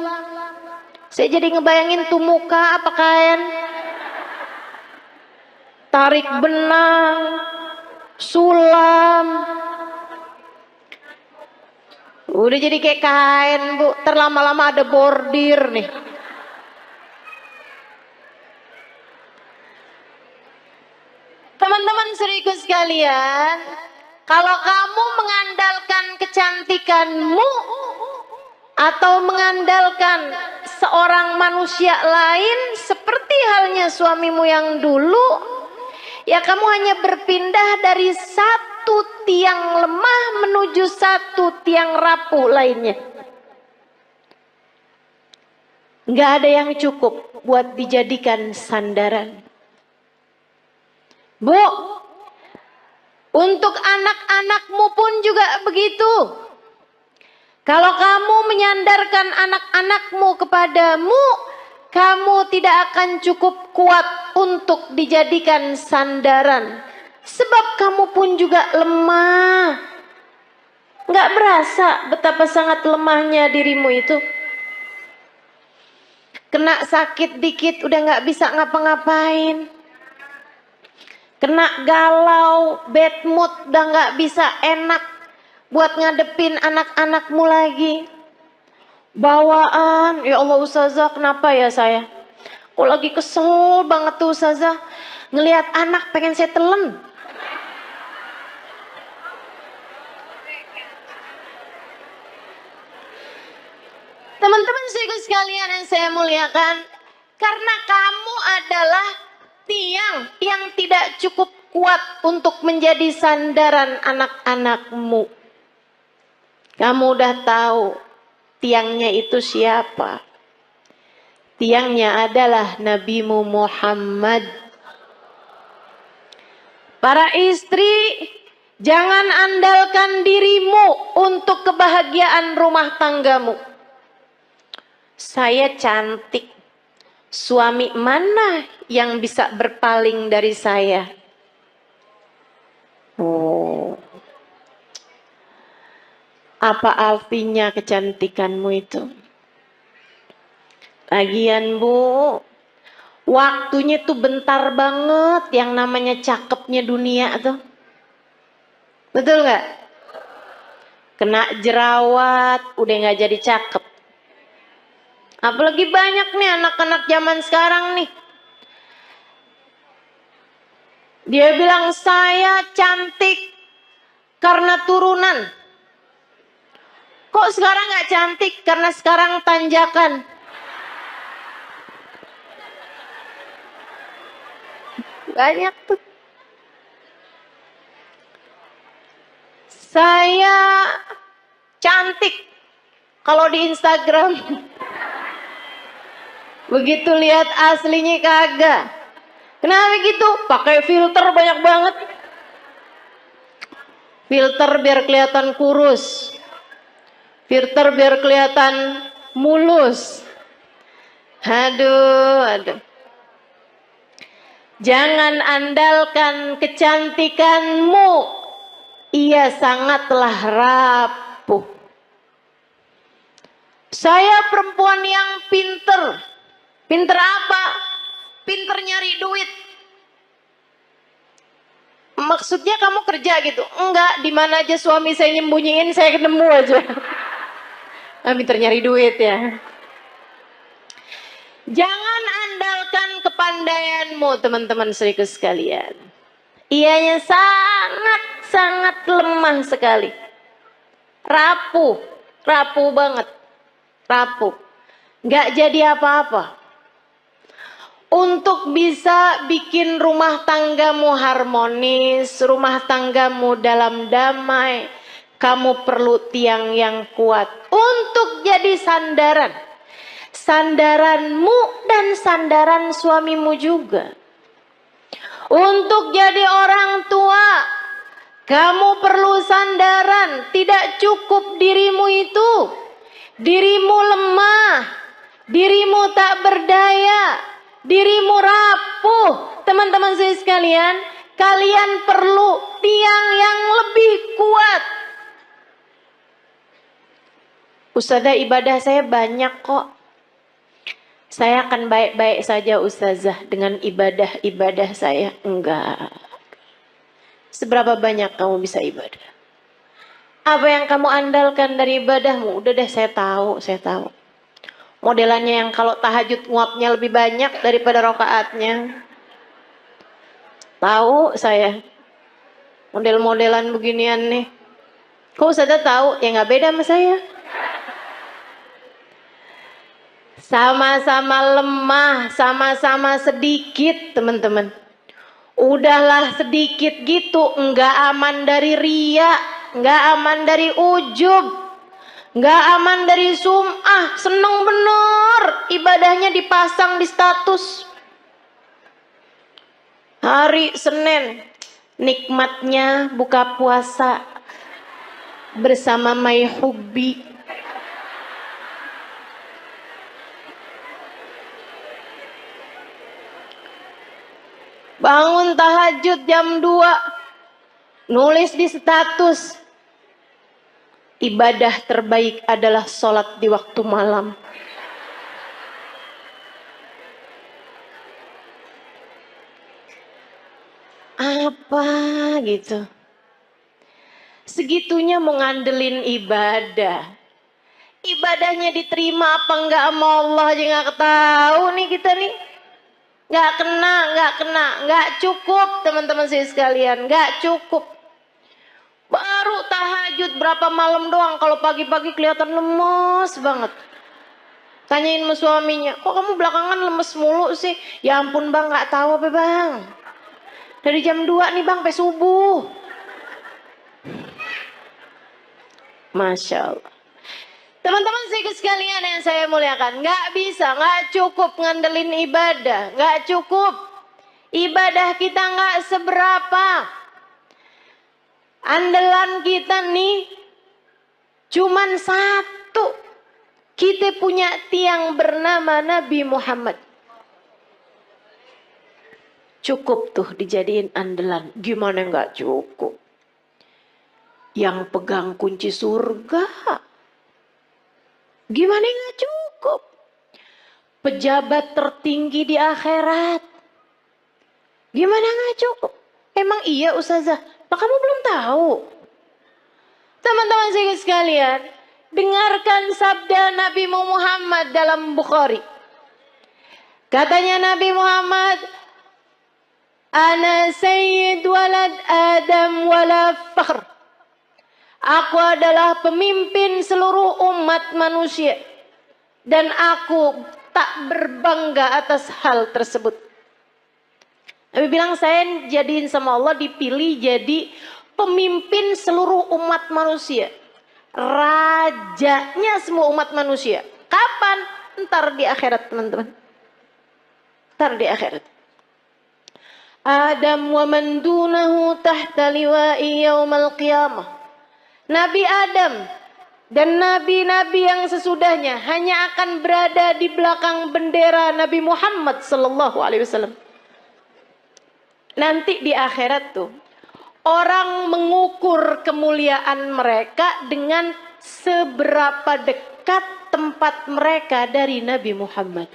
Speaker 1: Saya jadi ngebayangin tuh muka apa kain, tarik benang, sulam, udah jadi kayak kain bu. Terlama-lama ada bordir nih. Teman-teman saudariku sekalian, kalau kamu mengandalkan kecantikanmu atau mengandalkan seorang manusia lain seperti halnya suamimu yang dulu, ya kamu hanya berpindah dari satu tiang lemah menuju satu tiang rapuh lainnya. Nggak ada yang cukup buat dijadikan sandaran. Bu, untuk anak-anakmu pun juga begitu. Kalau kamu menyandarkan anak-anakmu kepadamu, kamu tidak akan cukup kuat untuk dijadikan sandaran. Sebab kamu pun juga lemah. Nggak berasa betapa sangat lemahnya dirimu itu. Kena sakit dikit udah nggak bisa ngapa-ngapain. Kena galau, bad mood, udah gak bisa enak buat ngadepin anak-anakmu lagi. Bawaan, ya Allah Ustazah kenapa ya saya? Kok lagi kesel banget tuh Ustazah. Ngelihat anak pengen saya telan. Teman-teman sekalian yang saya muliakan, karena kamu adalah tiang yang tidak cukup kuat untuk menjadi sandaran anak-anakmu. Kamu udah tahu tiangnya itu siapa? Tiangnya adalah Nabimu Muhammad. Para istri, jangan andalkan dirimu untuk kebahagiaan rumah tanggamu. Saya cantik, suami mana yang bisa berpaling dari saya? Oh, apa artinya kecantikanmu itu? Lagian Bu, waktunya tuh bentar banget yang namanya cakepnya dunia tuh. Betul nggak? Kena jerawat, udah nggak jadi cakep. Apalagi banyak nih anak-anak zaman sekarang nih. Dia bilang saya cantik karena turunan. Kok sekarang nggak cantik? Karena sekarang tanjakan. Banyak tuh. Saya cantik kalau di Instagram. Begitu lihat aslinya kagak. Kenapa gitu? Pakai filter banyak banget. Filter biar kelihatan kurus. Filter biar kelihatan mulus. Aduh. Jangan andalkan kecantikanmu. Ia sangatlah rapuh. Saya perempuan yang pinter. Pinter apa? Pinter nyari duit. Maksudnya kamu kerja gitu? Enggak, di mana aja suami saya nyembunyiin, saya ketemu aja. Pinter nyari duit ya. Jangan andalkan kepandaianmu, teman-teman seriku sekalian. Ianya sangat lemah sekali. Rapuh banget. Rapuh. Nggak jadi apa-apa. Untuk bisa bikin rumah tanggamu harmonis, rumah tanggamu dalam damai, kamu perlu tiang yang kuat untuk jadi sandaran. Sandaranmu dan sandaran suamimu juga. Untuk jadi orang tua, kamu perlu sandaran. Tidak cukup dirimu itu. Dirimu lemah, dirimu tak berdaya, dirimu rapuh. Teman-teman saya sekalian, kalian perlu tiang yang lebih kuat. Ustazah, ibadah saya banyak kok. Saya akan baik-baik saja Ustazah dengan ibadah saya. Enggak. Seberapa banyak kamu bisa ibadah? Apa yang kamu andalkan dari ibadahmu? Udah deh, saya tahu. Modelannya yang kalau tahajud nguapnya lebih banyak daripada rakaatnya. Tahu saya. Model-modelan beginian nih. Kok Ustazah tahu? Ya nggak beda sama saya. Sama-sama lemah, sama-sama sedikit, teman-teman. Udahlah sedikit gitu, enggak aman dari riya, enggak aman dari ujub, enggak aman dari sum'ah. Seneng bener ibadahnya dipasang di status. Hari Senin, nikmatnya buka puasa bersama My Hubbi. Bangun tahajud jam 2. Nulis di status. Ibadah terbaik adalah sholat di waktu malam. Apa gitu. Segitunya mau ngandelin ibadah. Ibadahnya diterima apa enggak sama Allah aja nggak tahu nih kita nih. Nggak cukup teman-teman saya sekalian, nggak cukup. Baru tahajud berapa malam doang, kalau pagi-pagi kelihatan lemes banget. Tanyain sama suaminya, kok kamu belakangan lemes mulu sih? Ya ampun bang, nggak tahu apa bang. Dari jam 2 nih bang, sampai subuh. Masya Allah. Teman-teman sekalian yang saya muliakan, nggak bisa, nggak cukup ngandelin ibadah, nggak cukup. Ibadah kita nggak seberapa. Andalan kita nih cuman satu. Kita punya tiang bernama Nabi Muhammad. Cukup tuh dijadiin andalan. Gimana nggak cukup? Yang pegang kunci surga. Gimana nggak cukup? Pejabat tertinggi di akhirat. Gimana nggak cukup? Emang iya Ustazah? Pak kamu belum tahu. Teman-teman sekalian, dengarkan sabda Nabi Muhammad dalam Bukhari. Katanya Nabi Muhammad, Ana sayyid walad Adam wala fakhr. Aku adalah pemimpin seluruh umat manusia. Dan aku tak berbangga atas hal tersebut. Nabi bilang saya jadiin sama Allah dipilih jadi pemimpin seluruh umat manusia. Rajanya semua umat manusia. Kapan? Ntar di akhirat teman-teman. Ntar di akhirat. Adam wa man dunahu tahta liwa'i yaumal qiyamah. Nabi Adam dan nabi-nabi yang sesudahnya hanya akan berada di belakang bendera Nabi Muhammad sallallahu alaihi wasallam. Nanti di akhirat tuh orang mengukur kemuliaan mereka dengan seberapa dekat tempat mereka dari Nabi Muhammad.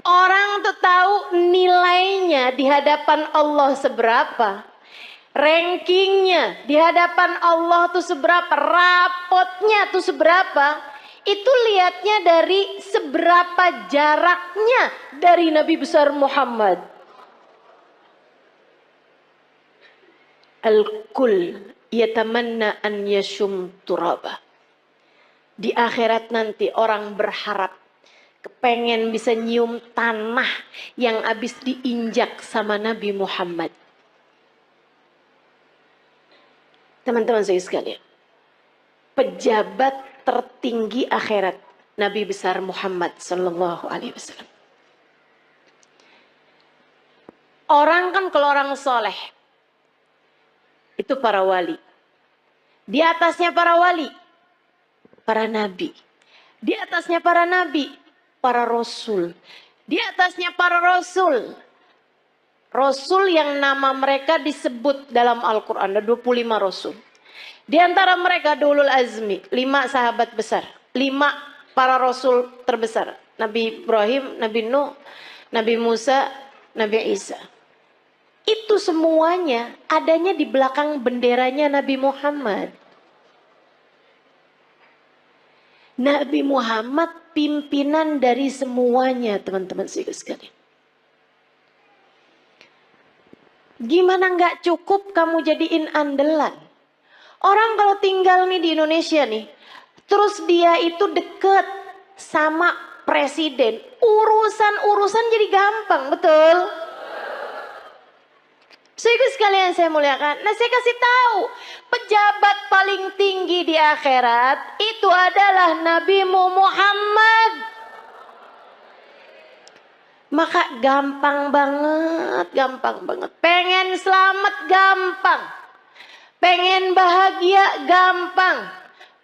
Speaker 1: Orang tuh tahu nilainya di hadapan Allah seberapa. Rankingnya di hadapan Allah tuh seberapa, rapotnya tuh seberapa, itu lihatnya dari seberapa jaraknya dari Nabi besar Muhammad. Al-kul yatamanna an yashum turaba. Di akhirat nanti orang berharap kepengen bisa nyium tanah yang habis diinjak sama Nabi Muhammad. Teman-teman saya sekalian, pejabat tertinggi akhirat Nabi besar Muhammad sallallahu alaihi wasallam. Orang kan kalau orang soleh itu para wali. Di atasnya para wali, para nabi. Di atasnya para nabi, para rasul. Di atasnya para rasul. Rasul yang nama mereka disebut dalam Al-Quran. Ada 25 Rasul. Di antara mereka Ulul Azmi. 5 sahabat besar. 5 para Rasul terbesar. Nabi Ibrahim, Nabi Nuh, Nabi Musa, Nabi Isa. Itu semuanya adanya di belakang benderanya Nabi Muhammad. Nabi Muhammad pimpinan dari semuanya teman-teman sekalian. Gimana nggak cukup kamu jadiin andalan? Orang kalau tinggal nih di Indonesia nih, terus dia itu deket sama presiden, urusan jadi gampang, betul? Sekalian saya muliakan. Nah saya kasih tahu, pejabat paling tinggi di akhirat itu adalah Nabi Muhammad. Maka gampang banget. Pengen selamat gampang. Pengen bahagia gampang.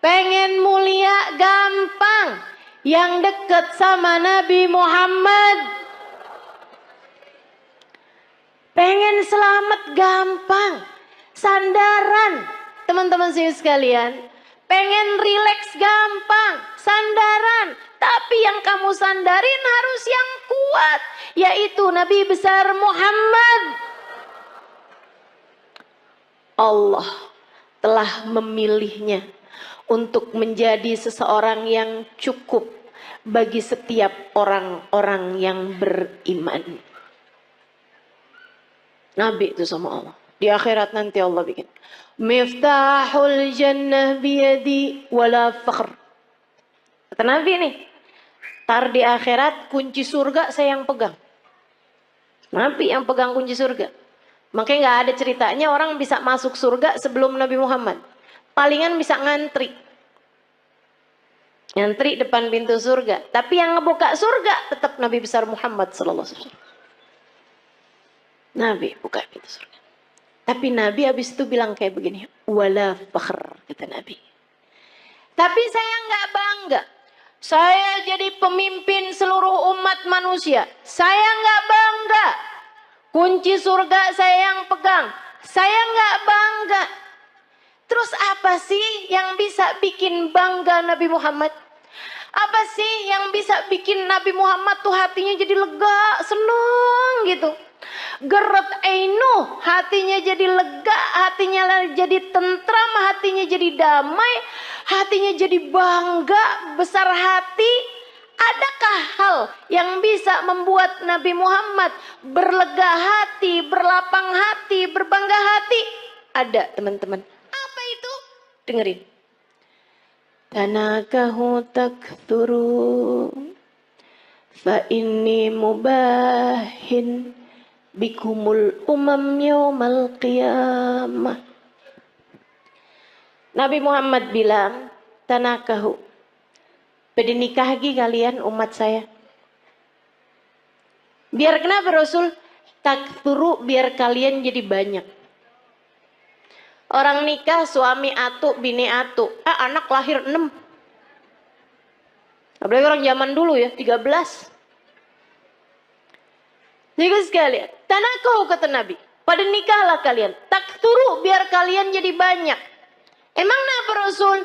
Speaker 1: Pengen mulia gampang. Yang dekat sama Nabi Muhammad. Pengen selamat gampang. Sandaran. Teman-teman sekalian. Pengen rileks gampang. Sandaran. Tapi yang kamu sandarin harus yang kuat. Yaitu Nabi besar Muhammad. Allah telah memilihnya untuk menjadi seseorang yang cukup bagi setiap orang-orang yang beriman. Nabi itu sama Allah. Di akhirat nanti Allah bikin. Miftahul jannah biyadi wala fakhr. Kata Nabi nih. Tar di akhirat kunci surga saya yang pegang. Nabi yang pegang kunci surga. Makanya nggak ada ceritanya orang bisa masuk surga sebelum Nabi Muhammad. Palingan bisa ngantri. Ngantri depan pintu surga. Tapi yang ngebuka surga tetap Nabi besar Muhammad sallallahu alaihi wasallam. Nabi buka pintu surga. Tapi Nabi habis itu bilang kayak begini, wala fakhr, kata Nabi. Tapi saya nggak bangga. Saya jadi pemimpin seluruh umat manusia. Saya nggak bangga. Kunci surga saya yang pegang. Saya nggak bangga. Terus apa sih yang bisa bikin bangga Nabi Muhammad? Apa sih yang bisa bikin Nabi Muhammad tuh hatinya jadi lega, seneng gitu? Geret ainu, hatinya jadi lega, hatinya jadi tentram, hatinya jadi damai, hatinya jadi bangga, besar hati. Adakah hal yang bisa membuat Nabi Muhammad berlega hati, berlapang hati, berbangga hati? Ada, teman-teman. Apa itu? Dengerin. Tanakahu takthuru fa inni mubahin bikumul umam yaumal qiyamah. Nabi Muhammad bilang, tanakahu, pada nikah lagi kalian umat saya. Biar kenapa Rasul? Takthuru, biar kalian jadi banyak. Orang nikah suami atu, bini atu. Anak lahir 6. Apalagi orang zaman dulu ya, 13. Jadi sekalian, tanakahu kata Nabi. Pada nikahlah kalian. Takthuru, biar kalian jadi banyak. Emang apa Rasul?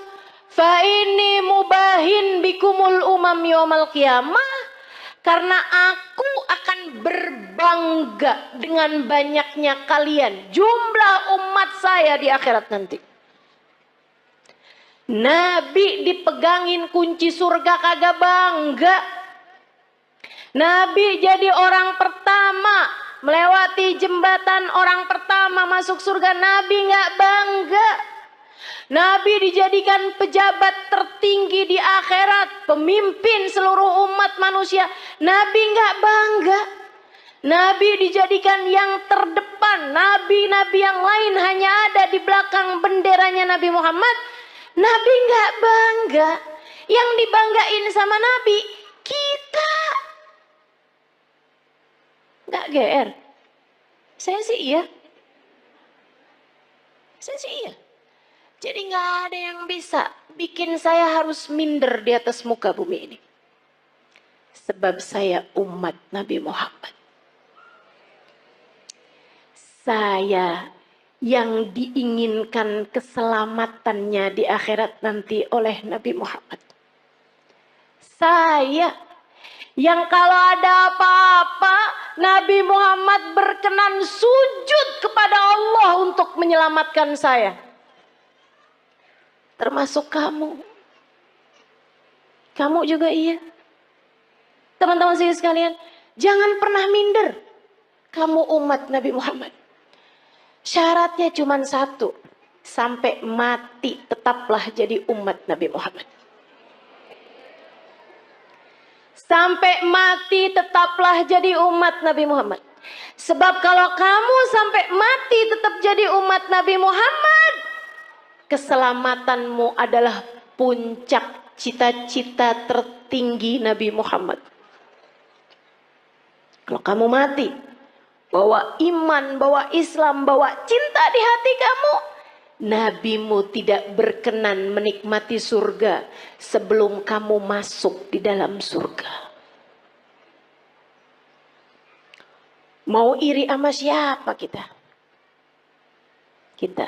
Speaker 1: Fa ini mubahin bikumul umam yaumal qiyamah. Karena aku akan berbangga dengan banyaknya kalian. Jumlah umat saya di akhirat nanti. Nabi dipegangin kunci surga kagak bangga. Nabi jadi orang pertama melewati jembatan, orang pertama masuk surga. Nabi gak bangga. Nabi dijadikan pejabat tertinggi di akhirat, pemimpin seluruh umat manusia. Nabi nggak bangga. Nabi dijadikan yang terdepan. Nabi-nabi yang lain hanya ada di belakang benderanya Nabi Muhammad. Nabi nggak bangga. Yang dibanggain sama Nabi kita. Nggak GR. Saya sih iya. Saya sih iya. Jadi nggak ada yang bisa bikin saya harus minder di atas muka bumi ini. Sebab saya umat Nabi Muhammad. Saya yang diinginkan keselamatannya di akhirat nanti oleh Nabi Muhammad. Saya yang kalau ada apa-apa Nabi Muhammad berkenan sujud kepada Allah untuk menyelamatkan saya. Termasuk kamu. Kamu juga iya. Teman-teman sekalian, jangan pernah minder. Kamu umat Nabi Muhammad. Syaratnya cuma satu. Sampai mati tetaplah jadi umat Nabi Muhammad. Sampai mati tetaplah jadi umat Nabi Muhammad. Sebab kalau kamu sampai mati tetap jadi umat Nabi Muhammad, keselamatanmu adalah puncak cita-cita tertinggi Nabi Muhammad. Kalau kamu mati, bawa iman, bawa Islam, bawa cinta di hati kamu, Nabimu tidak berkenan menikmati surga sebelum kamu masuk di dalam surga. Mau iri sama siapa kita? Kita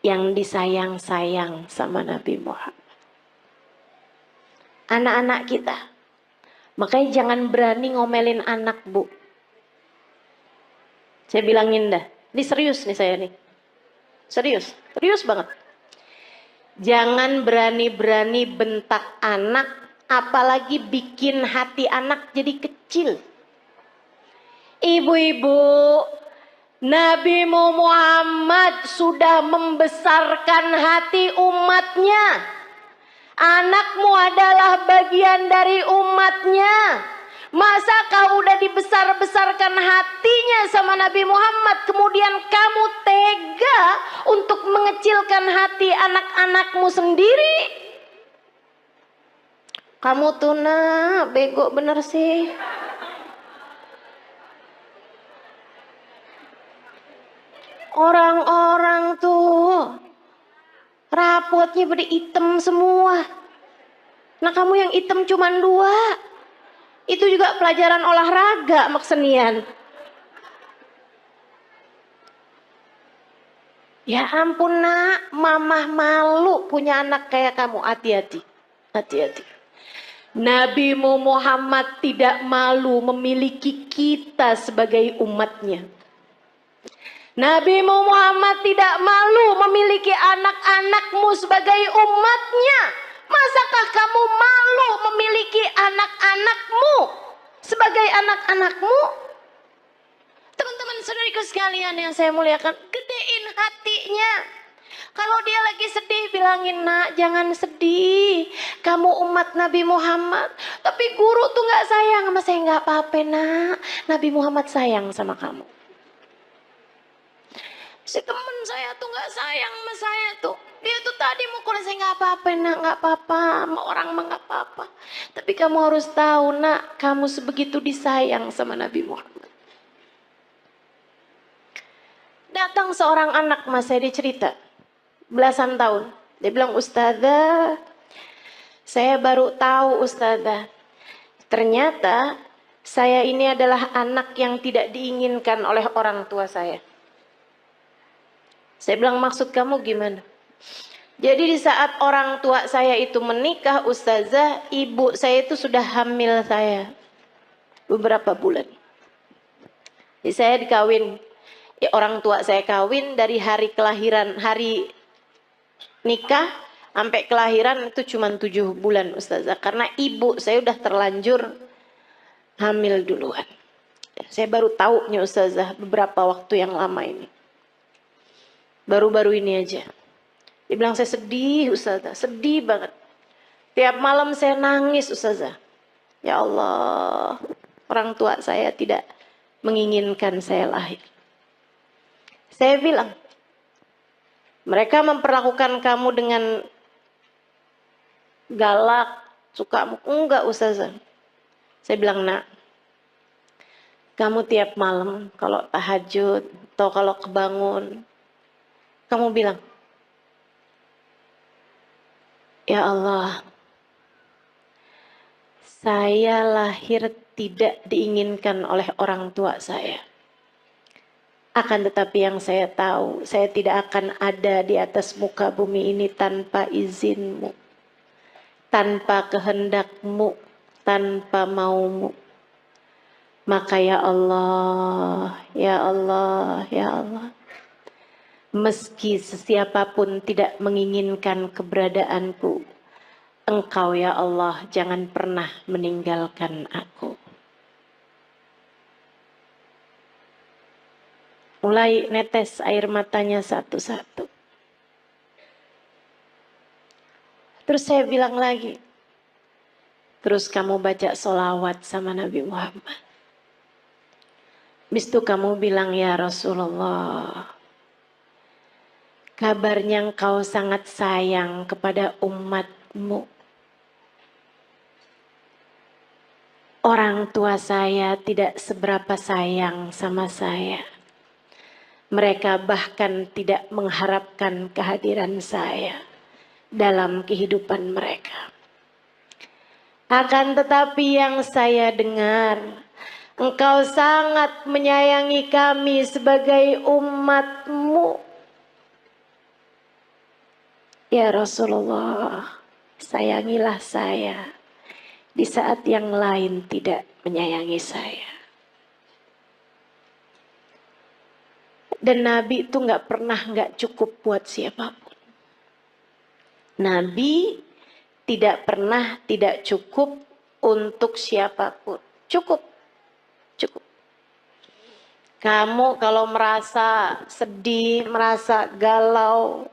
Speaker 1: yang disayang-sayang sama Nabi Muhammad. Anak-anak kita. Makanya jangan berani ngomelin anak, Bu. Saya bilangin dah. Ini serius nih saya nih. Serius. Serius banget. Jangan berani-berani bentak anak. Apalagi bikin hati anak jadi kecil. Ibu-ibu, Nabi Muhammad sudah membesarkan hati umatnya. Anakmu adalah bagian dari umatnya.
Speaker 2: Masa kau udah dibesar-besarkan hatinya sama Nabi Muhammad, kemudian kamu tega untuk mengecilkan hati anak-anakmu sendiri? Kamu tuh nak, bego bener sih. Orang-orang tuh rapotnya pada hitam semua. Nah kamu yang hitam cuma 2. Itu juga pelajaran olahraga maksenian. Ya ampun nak, mamah malu punya anak kayak kamu. Hati-hati, hati-hati. Nabi Muhammad tidak malu memiliki kita sebagai umatnya. Nabi Muhammad tidak malu memiliki anak-anakmu sebagai umatnya. Masakah kamu malu memiliki anak-anakmu sebagai anak-anakmu? Teman-teman saudariku sekalian yang saya muliakan, gedein hatinya. Kalau dia lagi sedih, bilangin, nak jangan sedih, kamu umat Nabi Muhammad. Tapi guru tuh gak sayang sama saya. Gak apa-apa nak, Nabi Muhammad sayang sama kamu. Si teman saya tuh gak sayang sama saya tuh. Dia tuh tadi mukul saya, gak apa-apa nak, gak apa-apa, sama orang mah gak apa-apa. Tapi kamu harus tahu nak, kamu sebegitu disayang sama Nabi Muhammad. Datang seorang anak mas, saya dicerita, belasan tahun. Dia bilang, ustazah, saya baru tahu ustazah, ternyata saya ini adalah anak yang tidak diinginkan oleh orang tua saya. Saya bilang, maksud kamu gimana? Jadi di saat orang tua saya itu menikah, ustazah, ibu saya itu sudah hamil saya beberapa bulan. Jadi saya dikawin, ya orang tua saya kawin dari hari kelahiran, hari nikah sampai kelahiran itu cuma 7 bulan ustazah. Karena ibu saya udah terlanjur hamil duluan. Saya baru tahunya ustazah beberapa waktu yang lama ini. Baru-baru ini aja. Dia bilang, saya sedih ustazah, sedih banget. Tiap malam saya nangis ustazah. Ya Allah, orang tua saya tidak menginginkan saya lahir. Saya bilang, mereka memperlakukan kamu dengan galak, suka enggak ustazah. Saya bilang, nak, kamu tiap malam kalau tahajud atau kalau kebangun, kamu bilang, ya Allah, saya lahir tidak diinginkan oleh orang tua saya. Akan tetapi yang saya tahu, saya tidak akan ada di atas muka bumi ini tanpa izinmu, tanpa kehendakmu, tanpa maumu. Maka ya Allah, ya Allah, ya Allah, meski sesiapapun tidak menginginkan keberadaanku, Engkau ya Allah jangan pernah meninggalkan aku. Mulai netes air matanya satu-satu. Terus saya bilang lagi, terus kamu baca sholawat sama Nabi Muhammad. Habis itu kamu bilang, ya Rasulullah, kabarnya engkau sangat sayang kepada umatmu. Orang tua saya tidak seberapa sayang sama saya. Mereka bahkan tidak mengharapkan kehadiran saya dalam kehidupan mereka. Akan tetapi yang saya dengar, engkau sangat menyayangi kami sebagai umatmu. Ya Rasulullah, sayangilah saya di saat yang lain tidak menyayangi saya. Dan Nabi itu gak pernah gak cukup buat siapapun. Nabi tidak pernah tidak cukup untuk siapapun. Cukup. Cukup. Kamu kalau merasa sedih, merasa galau,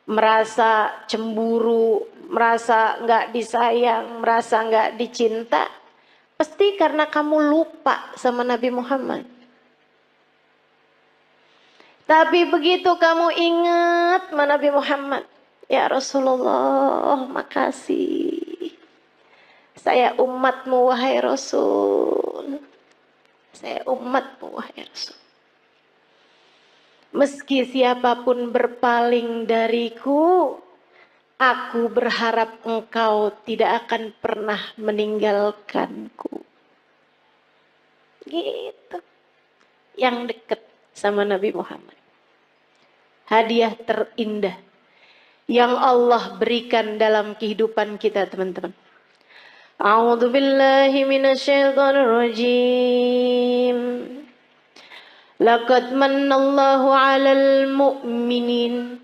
Speaker 2: merasa cemburu, merasa gak disayang, merasa gak dicinta, Pasti karena kamu lupa sama Nabi Muhammad. Tapi begitu kamu ingat sama Nabi Muhammad, ya Rasulullah, makasih. Saya umatmu wahai Rasul. Saya umatmu wahai Rasul. Meski siapapun berpaling dariku, aku berharap engkau tidak akan pernah meninggalkanku. Gitu. Yang dekat sama Nabi Muhammad. Hadiah terindah yang Allah berikan dalam kehidupan kita, teman-teman. A'udzu billahi minasyaitonir rajim. Laqad manallahu 'alal mu'minin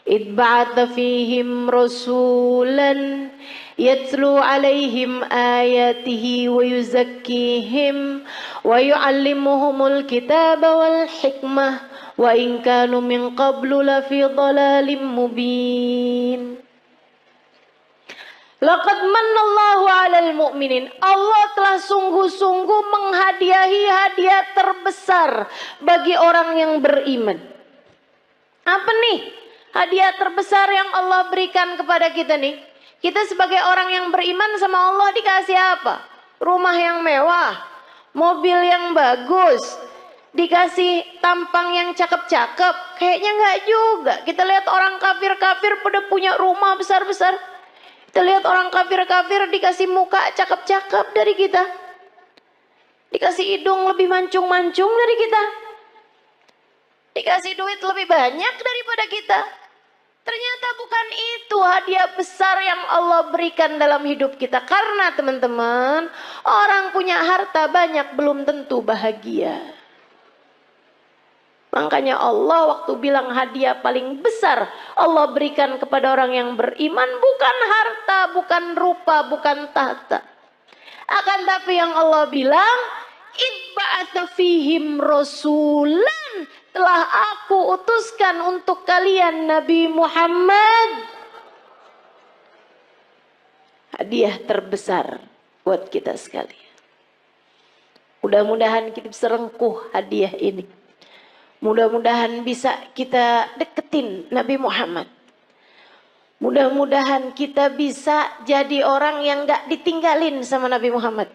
Speaker 2: id ba'atha fihim rasulan yatlu 'alaihim ayatihi wa yuzakkihim wa yu'allimuhumul kitaba wal hikmah wa in kanu min qablu lafi dhalalim mubin. Laqad manallahu 'alal mu'minin. Allah telah sungguh-sungguh menghadiahi hadiah terbesar bagi orang yang beriman. Apa nih hadiah terbesar yang Allah berikan kepada kita nih? Kita sebagai orang yang beriman sama Allah dikasih apa? Rumah yang mewah, mobil yang bagus, dikasih tampang yang cakep-cakep. Kayaknya enggak juga. Kita lihat orang kafir-kafir pada punya rumah besar-besar. Kita lihat orang kafir-kafir dikasih muka cakep-cakep dari kita. Dikasih hidung lebih mancung-mancung dari kita. Dikasih duit lebih banyak daripada kita. Ternyata bukan itu hadiah besar yang Allah berikan dalam hidup kita. Karena teman-teman, orang punya harta banyak belum tentu bahagia. Makanya Allah waktu bilang hadiah paling besar Allah berikan kepada orang yang beriman bukan harta, bukan rupa, bukan tahta. Akan tapi yang Allah bilang, "Ibba'atsa fihim rasulan." Telah aku utuskan untuk kalian Nabi Muhammad. Hadiah terbesar buat kita sekalian. Mudah-mudahan kita bisa rengkuh hadiah ini. Mudah-mudahan bisa kita deketin Nabi Muhammad. Mudah-mudahan kita bisa jadi orang yang gak ditinggalin sama Nabi Muhammad.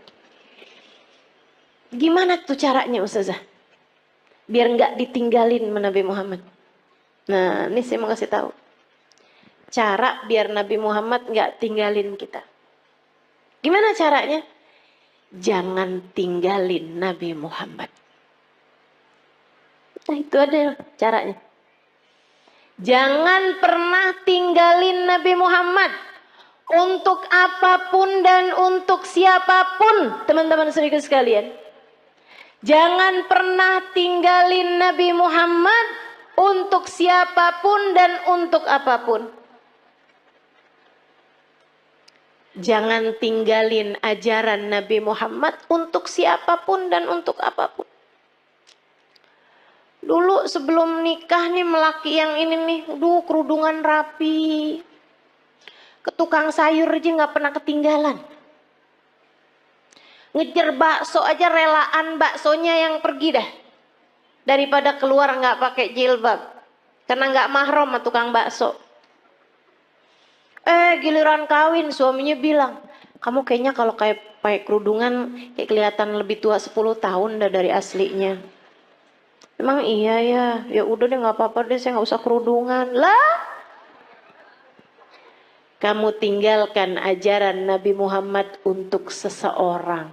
Speaker 2: Gimana tuh caranya Ustazah? Biar gak ditinggalin sama Nabi Muhammad. Nah ini saya mau kasih tahu. Cara biar Nabi Muhammad gak tinggalin kita. Gimana caranya? Jangan tinggalin Nabi Muhammad. Nah itu ada caranya. Jangan pernah tinggalin Nabi Muhammad. Untuk apapun dan untuk siapapun. Teman-teman saudara sekalian. Jangan pernah tinggalin Nabi Muhammad. Untuk siapapun dan untuk apapun. Jangan tinggalin ajaran Nabi Muhammad. Untuk siapapun dan untuk apapun. Dulu sebelum nikah nih melaki yang ini nih, kerudungan rapi. Ke tukang sayur aja gak pernah ketinggalan. Ngejar bakso aja relaan baksonya yang pergi dah. Daripada keluar gak pakai jilbab. Karena gak mahram sama tukang bakso. Giliran kawin suaminya bilang, kamu kayaknya kalau kayak pakai kerudungan kayak kelihatan lebih tua 10 tahun dah dari aslinya. Emang iya ya, ya udah deh nggak apa-apa deh saya nggak usah kerudungan lah. Kamu tinggalkan ajaran Nabi Muhammad untuk seseorang.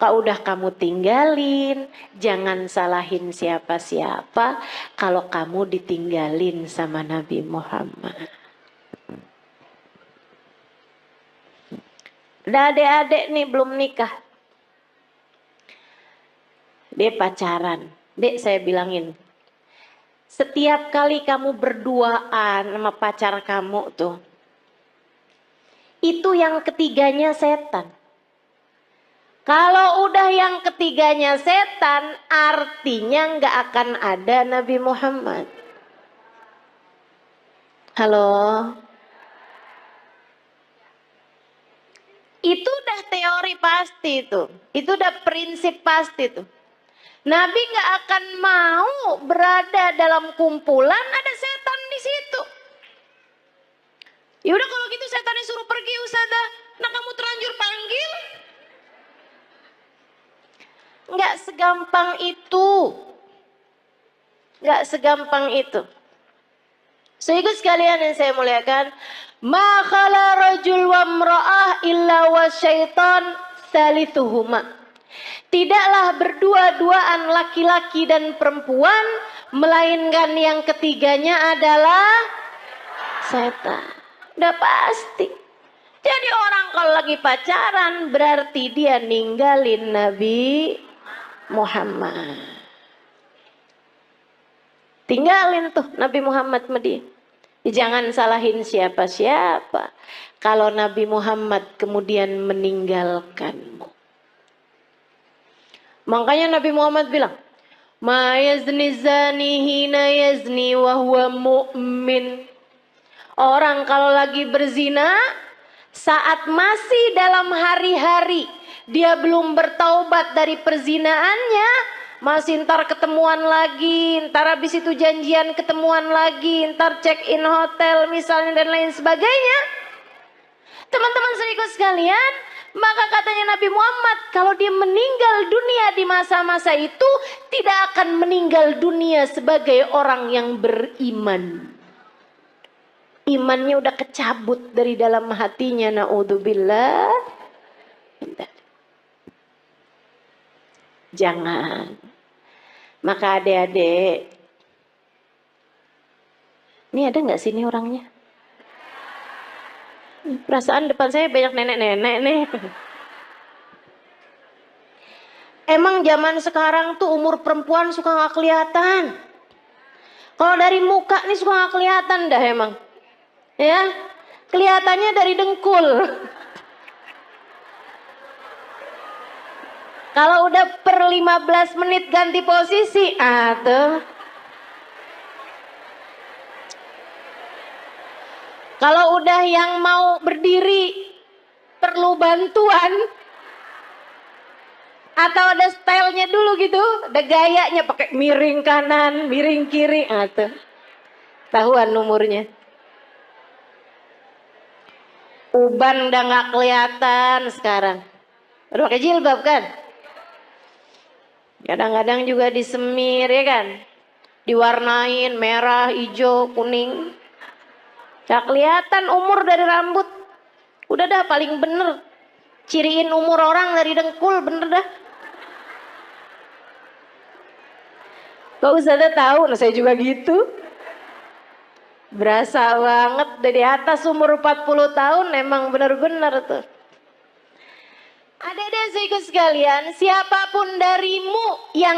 Speaker 2: Kalau udah kamu tinggalin, jangan salahin siapa-siapa kalau kamu ditinggalin sama Nabi Muhammad. Ada adik-adik nih belum nikah. Dia pacaran. Dek saya bilangin, setiap kali kamu berduaan sama pacar kamu tuh, itu yang ketiganya setan. Kalau udah yang ketiganya setan, artinya nggak akan ada Nabi Muhammad. Halo? Itu udah teori pasti itu. Itu udah prinsip pasti tuh. Nabi nggak akan mau berada dalam kumpulan ada setan di situ. Ya udah kalau gitu setannya suruh pergi Ustazah. Nah kamu terlanjur panggil. Nggak segampang itu. Nggak segampang itu. Sehingga sekalian yang saya muliakan. Ma khala rajul wa mra'ah illa wa syaitan thalithuhuma. Tidaklah berdua-duaan laki-laki dan perempuan, melainkan yang ketiganya adalah setan. Udah pasti. Jadi orang kalau lagi pacaran berarti dia ninggalin Nabi Muhammad. Tinggalin tuh Nabi Muhammad sama dia. Jangan salahin siapa-siapa. Kalau Nabi Muhammad kemudian meninggalkanmu. Makanya Nabi Muhammad bilang, ma yazni zani hina yazni wa huwa mu'min. Orang kalau lagi berzina, saat masih dalam hari-hari, dia belum bertaubat dari perzinaannya, masih ntar ketemuan lagi, ntar habis itu janjian ketemuan lagi, ntar check in hotel misalnya dan lain sebagainya. Teman-teman saudaraku sekalian, maka katanya Nabi Muhammad, kalau dia meninggal dunia di masa-masa itu, tidak akan meninggal dunia sebagai orang yang beriman. Imannya udah kecabut dari dalam hatinya, na'udzubillah. Jangan. Maka adik-adik, ini ada nggak sini orangnya? Perasaan depan saya banyak nenek-nenek nih. Emang zaman sekarang tuh umur perempuan suka nggak kelihatan. Kalau dari muka nih suka nggak kelihatan dah emang. Ya, kelihatannya dari dengkul. Kalau udah per 15 menit ganti posisi, tuh. Kalau udah yang mau berdiri perlu bantuan atau ada stylenya dulu gitu, ada gayanya pakai miring kanan, miring kiri, tuh. Tahuan umurnya. Uban udah nggak kelihatan sekarang. Udah pakai jilbab kan? Kadang-kadang juga disemir ya kan? Diwarnain merah, hijau, kuning. Gak kelihatan umur dari rambut. Udah dah paling bener. Ciriin umur orang dari dengkul, bener dah. Kok Ustazah tahu? Nah saya juga gitu. Berasa banget dari atas umur 40 tahun emang bener-bener tuh. Adik-adik sekalian, siapapun darimu yang